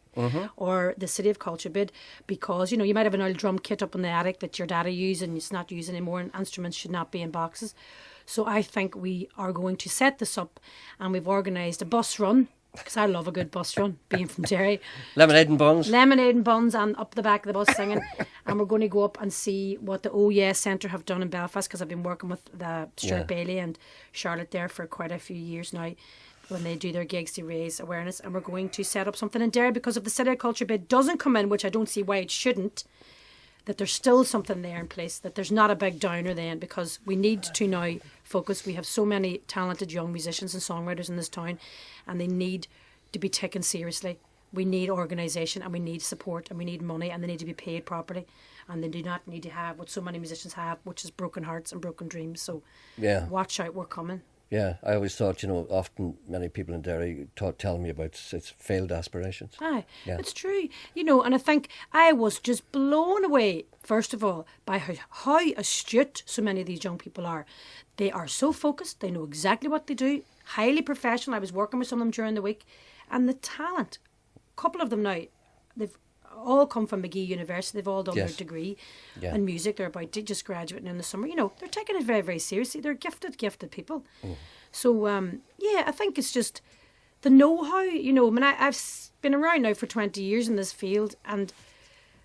or the City of Culture bid, because, you know, you might have an old drum kit up in the attic that your daddy used and it's not used anymore, and instruments should not be in boxes. So I think we are going to set this up, and we've organised a bus run, because I love a good bus run, being from Gerry. Lemonade and buns. Lemonade and buns, and up the back of the bus singing. And we're going to go up and see what the Oh Yeah Centre have done in Belfast, because I've been working with Stuart Bailey and Charlotte there for quite a few years now, when they do their gigs to raise awareness. And we're going to set up something in Derry, because if the City of Culture bid doesn't come in, which I don't see why it shouldn't, that there's still something there in place, that there's not a big downer then, because we need to now focus. We have so many talented young musicians and songwriters in this town, and they need to be taken seriously. We need organisation, and we need support, and we need money, and they need to be paid properly, and they do not need to have what so many musicians have, which is broken hearts and broken dreams. So watch out, we're coming. Yeah, I always thought, you know, often many people in Derry tell me about its failed aspirations. Aye, it's true. You know, and I think I was just blown away, first of all, by how astute so many of these young people are. They are so focused, they know exactly what they do, highly professional. I was working with some of them during the week, and the talent, a couple of them now, they've all come from McGee University. They've all done their degree in music. They're about to just graduating in the summer. You know, they're taking it very, very seriously. They're gifted people. So, I think it's just the know-how. You know, I mean, I've been around now for 20 years in this field, and,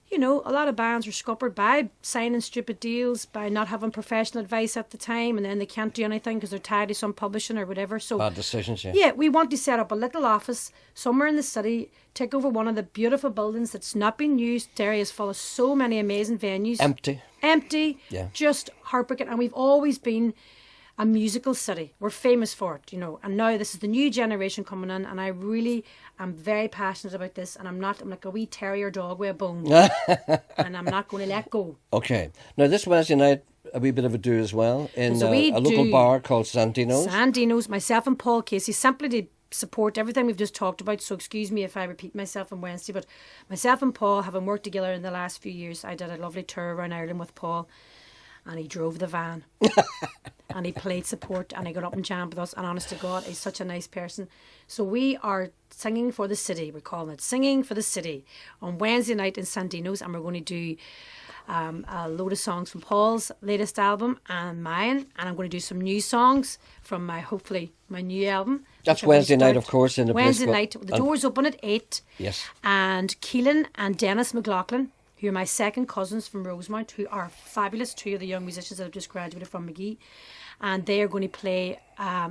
you know, a lot of bands are scuppered by signing stupid deals, by not having professional advice at the time, and then they can't do anything because they're tied to some publishing or whatever. So bad decisions, yeah, we want to set up a little office somewhere in the city, take over one of the beautiful buildings that's not been used. Derry is full of so many amazing venues. Empty, just heartbreaking. And we've always been a musical city. We're famous for it, you know. And now this is the new generation coming in, and I really am very passionate about this. And I'm like a wee terrier dog with a bone, and I'm not going to let go. Okay. Now this Wednesday night, a wee bit of a do as well in a local bar called Santino's. Santino's. Myself and Paul Casey, simply to support everything we've just talked about. So excuse me if I repeat myself on Wednesday, but myself and Paul, having worked together in the last few years, I did a lovely tour around Ireland with Paul, and he drove the van. And he played support, and he got up and jammed with us, and honest to God, he's such a nice person. So we are singing for the city. We're calling it Singing for the City on Wednesday night in Santino's, and we're going to do a load of songs from Paul's latest album and mine, and I'm going to do some new songs from hopefully my new album. That's Wednesday night, of course, in the Wednesday night. The doors open at 8. Yes. And Keelan and Dennis McLaughlin, who are my second cousins from Rosemount, who are fabulous, 2 of the young musicians that have just graduated from McGee. And they are going to play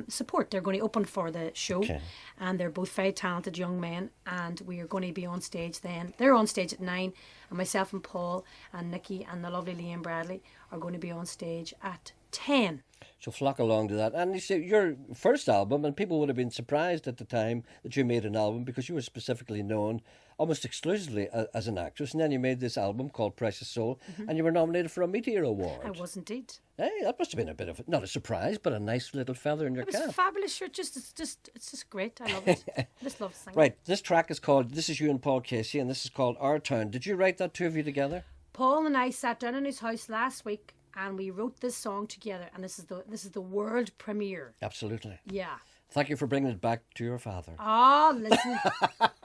support. They're going to open for the show. Okay. And they're both very talented young men. And we are going to be on stage then. They're on stage at 9. And myself and Paul and Nikki and the lovely Liam Bradley are going to be on stage at 10. So flock along to that. And you see, your first album, and people would have been surprised at the time that you made an album, because you were specifically known almost exclusively as an actress, and then you made this album called Precious Soul, and you were nominated for a Meteor Award. I was indeed. Hey, that must have been a bit of, not a surprise, but a nice little feather in your cap. It's fabulous. Sure, it's just great. I love it. I just love singing. Right, this track is called, this is you and Paul Casey, and this is called Our Town. Did you write that, 2 of you together? Paul and I sat down in his house last week, and we wrote this song together, and this is the world premiere. Absolutely. Yeah. Thank you for bringing it back to your father. Oh, listen,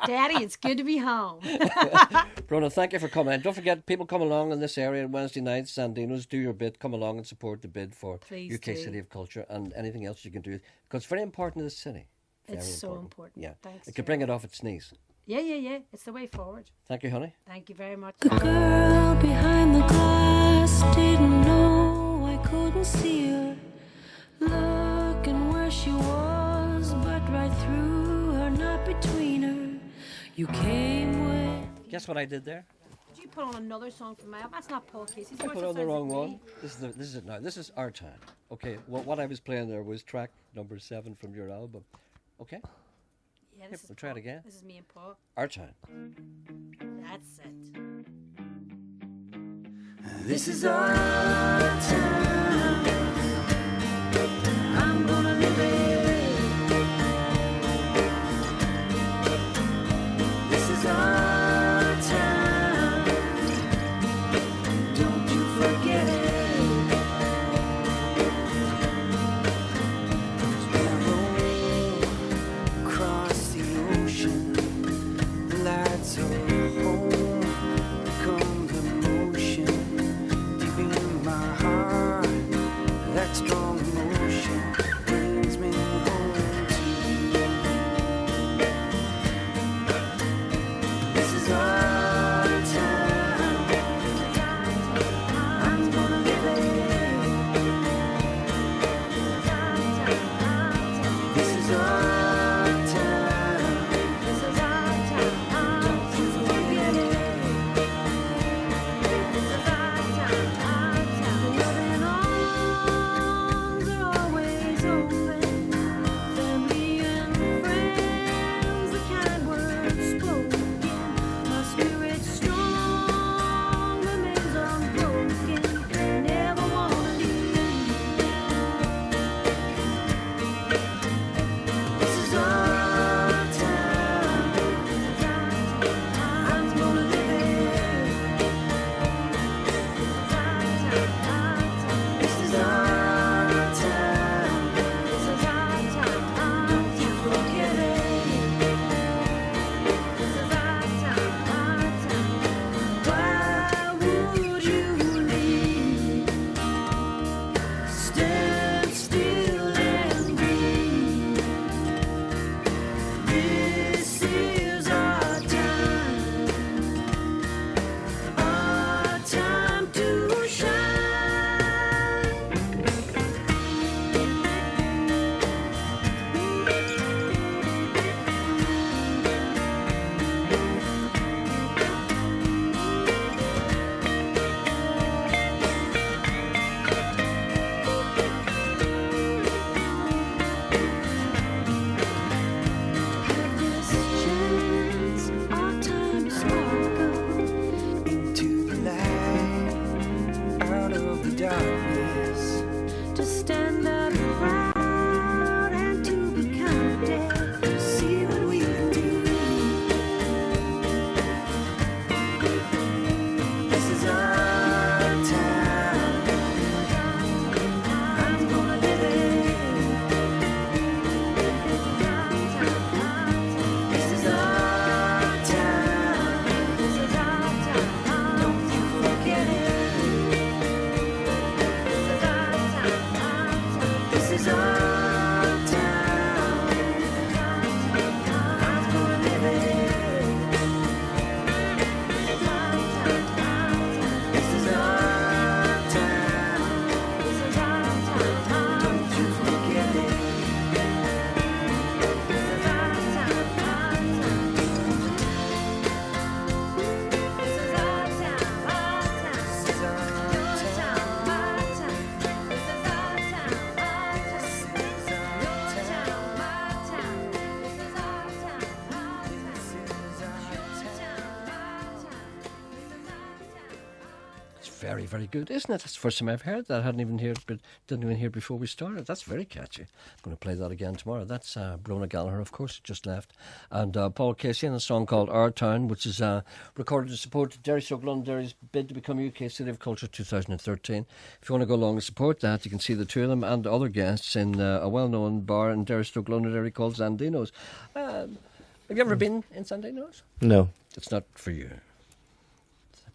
Daddy, it's good to be home. Rona, thank you for coming. And don't forget, people come along in this area on Wednesday nights, Sandino's, do your bit, come along and support the bid for Please UK City of Culture and anything else you can do, because it's very important to the city. It's so important. Yeah. Thanks, it could bring it off its knees. Yeah. It's the way forward. Thank you, honey. Thank you very much. The girl behind the glass didn't know I couldn't see her, looking where she was, but right through her, not between her. You came with. Guess what I did there? Did you put on another song from my album? That's not Paul Casey's. I put on the wrong one. This is it now. This is Our Town. Okay, well, what I was playing there was track number 7 from your album. Okay? Yeah, we'll try it again. This is me and Paul. Our Town. That's it. This is our town. I'm gonna live it. This is our town. very, very good, isn't it? That's the first time I've heard that. I hadn't even heard, but didn't even hear before we started. That's very catchy. I'm going to play that again tomorrow. That's Brona Gallagher, of course, just left, and Paul Casey, and a song called Our Town, which is recorded to support Gerry Londonderry's bid to become UK City of Culture 2013. If you want to go along and support that, you can see the two of them and other guests in a well-known bar in Gerry Londonderry called Sandino's. Have you ever been in Sandino's? No. It's not for you.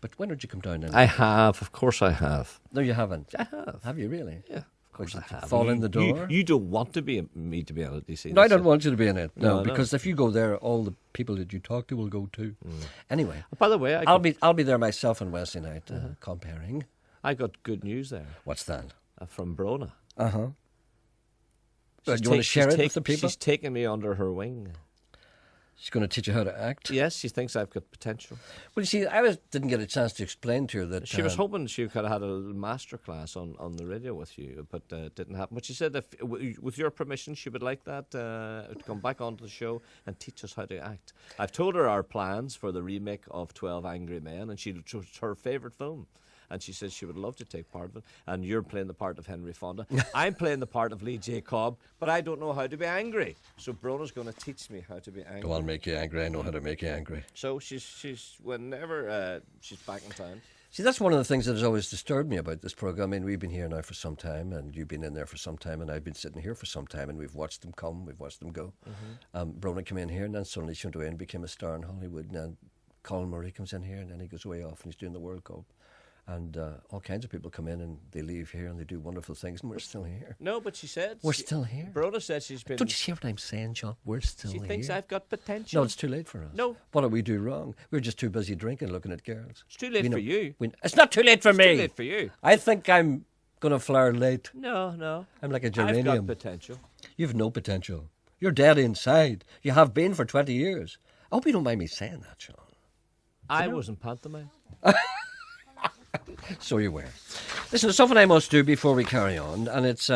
But when did you come down then? I have, of course I have. No, you haven't. I have. Have you really? Yeah, of course I have. Fall in the door? You don't want to be me to be on it, you see. No, I don't want you to be in it. No, No, because if you go there, all the people that you talk to will go too. Anyway. By the way, I'll be there myself on Wednesday night, comparing. I got good news there. What's that? From Brona. Uh-huh. Do you want to share it with the people? She's taken me under her wing. She's going to teach you how to act? Yes, she thinks I've got potential. Well, you see, didn't get a chance to explain to her that... She was hoping she could have had a little master class on the radio with you, but it didn't happen. But she said, with your permission, she would like that to come back onto the show and teach us how to act. I've told her our plans for the remake of 12 Angry Men, and it's her favourite film. And she says she would love to take part of it. And you're playing the part of Henry Fonda. I'm playing the part of Lee J. Cobb, but I don't know how to be angry. So Brona's going to teach me how to be angry. I'll make you angry. I know how to make you angry. So she's whenever she's back in town. See, that's one of the things that has always disturbed me about this programme. I mean, we've been here now for some time, and you've been in there for some time, and I've been sitting here for some time, and we've watched them come, we've watched them go. Brona came in here, and then suddenly she went away and became a star in Hollywood. And then Colin Murray comes in here, and then he goes way off, and he's doing the World Cup. And all kinds of people come in and they leave here and they do wonderful things, and we're still here. No, but she said... We're still here. Brona said she's been... Don't you hear what I'm saying, John? We're still here. She thinks I've got potential. No, it's too late for us. No. What did we do wrong? We're just too busy drinking, looking at girls. It's too late for you. It's not too late for me. It's too late for you. I think I'm going to flower late. No. I'm like a geranium. I've got potential. You've no potential. You're dead inside. You have been for 20 years. I hope you don't mind me saying that, Sean. I wasn't pantomime. So you were. Listen, there's something I must do before we carry on, and it's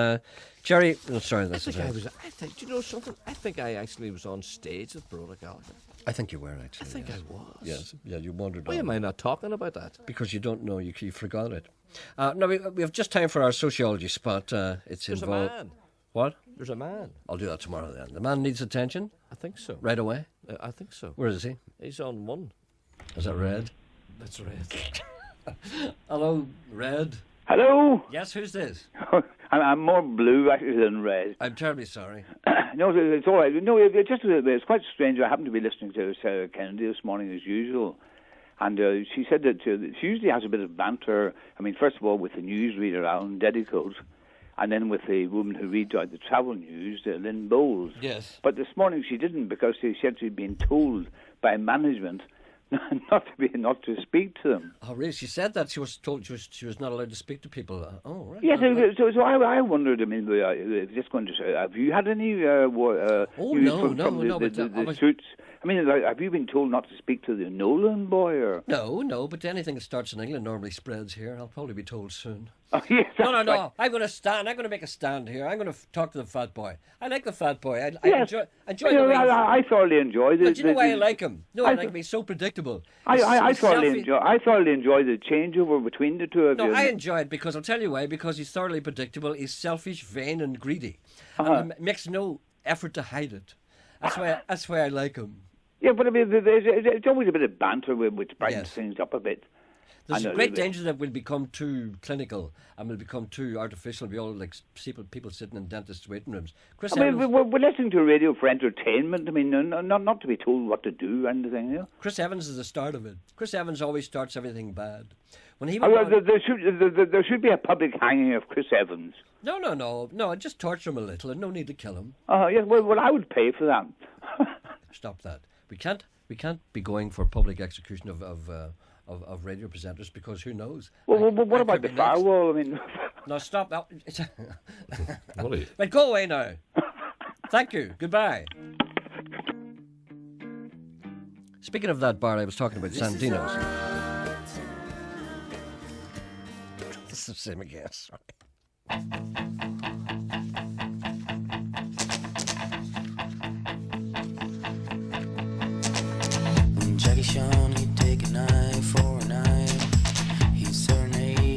Gerry. Oh, sorry, this is. Do you know something? I think I actually was on stage with Brona Gallagher. I think you were actually. I think I was. Yes, yeah, you wandered. Why am I not talking about that? Because you don't know. You forgot it. No, we have just time for our sociology spot. It's There's involved. a man. What? There's a man. I'll do that tomorrow then. The man needs attention. I think so. Right away. I think so. Where is he? He's on one. Is that Red? That's Red. Hello, Red. Hello? Yes, who's this? I'm more blue actually than red. I'm terribly sorry. No, it's all right. No, it's quite strange. I happened to be listening to Sarah Kennedy this morning as usual, and she said that she usually has a bit of banter. I mean, first of all, with the newsreader, Alan Dedicoat, and then with the woman who reads out the travel news, Lynn Bowles. Yes. But this morning she didn't, because she said she'd been told by management not to speak to them. Oh, really? She said that she was told she was not allowed to speak to people. Oh, right. Yes, so I wondered. I mean, just going to say, have you had any news from the suits? I mean, have you been told not to speak to the Nolan boy? Or? No, but anything that starts in England normally spreads here. I'll probably be told soon. Oh, yes, no. right. I'm going to stand. I'm going to make a stand here. I'm going to talk to the fat boy. I like the fat boy. I enjoy the way I thoroughly enjoy the. But you know why I like him? No, I like him. He's so predictable. I thoroughly enjoy the changeover between the two of you. No, I enjoy it because I'll tell you why. Because he's thoroughly predictable. He's selfish, vain, and greedy, and makes no effort to hide it. That's why I like him. Yeah, but I mean, there's always a bit of banter which brightens things up a bit. There's a great danger that we'll become too clinical and we'll become too artificial. We'll be all like people sitting in dentists' waiting rooms. We're listening to radio for entertainment. I mean, not to be told what to do or anything. You know? Chris Evans is the start of it. Chris Evans always starts everything bad. When he there should be a public hanging of Chris Evans. No. Just torture him a little, and no need to kill him. Yes. Well, I would pay for that. Stop that. We can't be going for public execution of radio presenters, because who knows? Well, what about the firewall? I mean, no, stop that. Right, go away now. Thank you. Goodbye. Speaking of that bar I was talking about, Sandino's. This is the same again. Sorry. Jackie Chan, he'd take a knife for a night. He'd serenade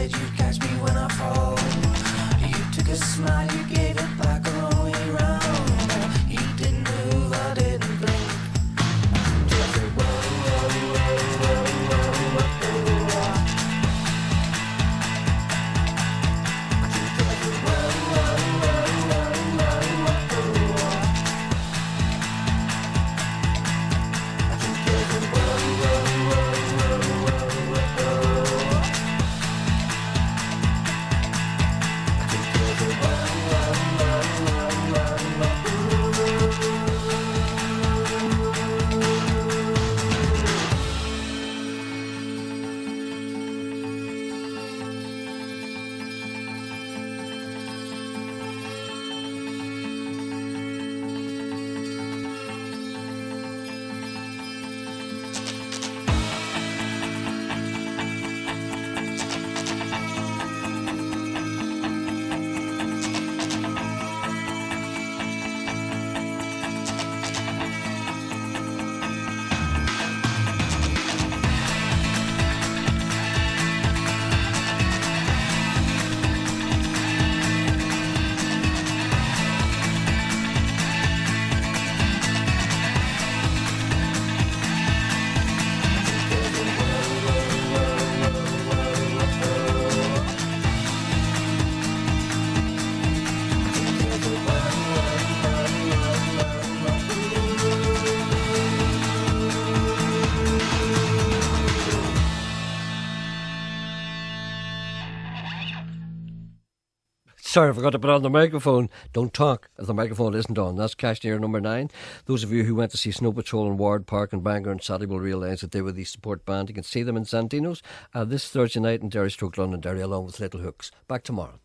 said you'd catch me when I fall. You took a smile, you gave it back a long way round. You didn't move, I didn't blink. Just say, whoa, whoa, whoa, whoa, whoa, whoa, whoa. Sorry, I forgot to put on the microphone. Don't talk if the microphone isn't on. That's Cashmere number 9. Those of you who went to see Snow Patrol in Ward Park and Bangor and Saturday will realise that they were the support band. You can see them in Santino's this Thursday night in Derry Stroke Londonderry along with Little Hooks. Back tomorrow.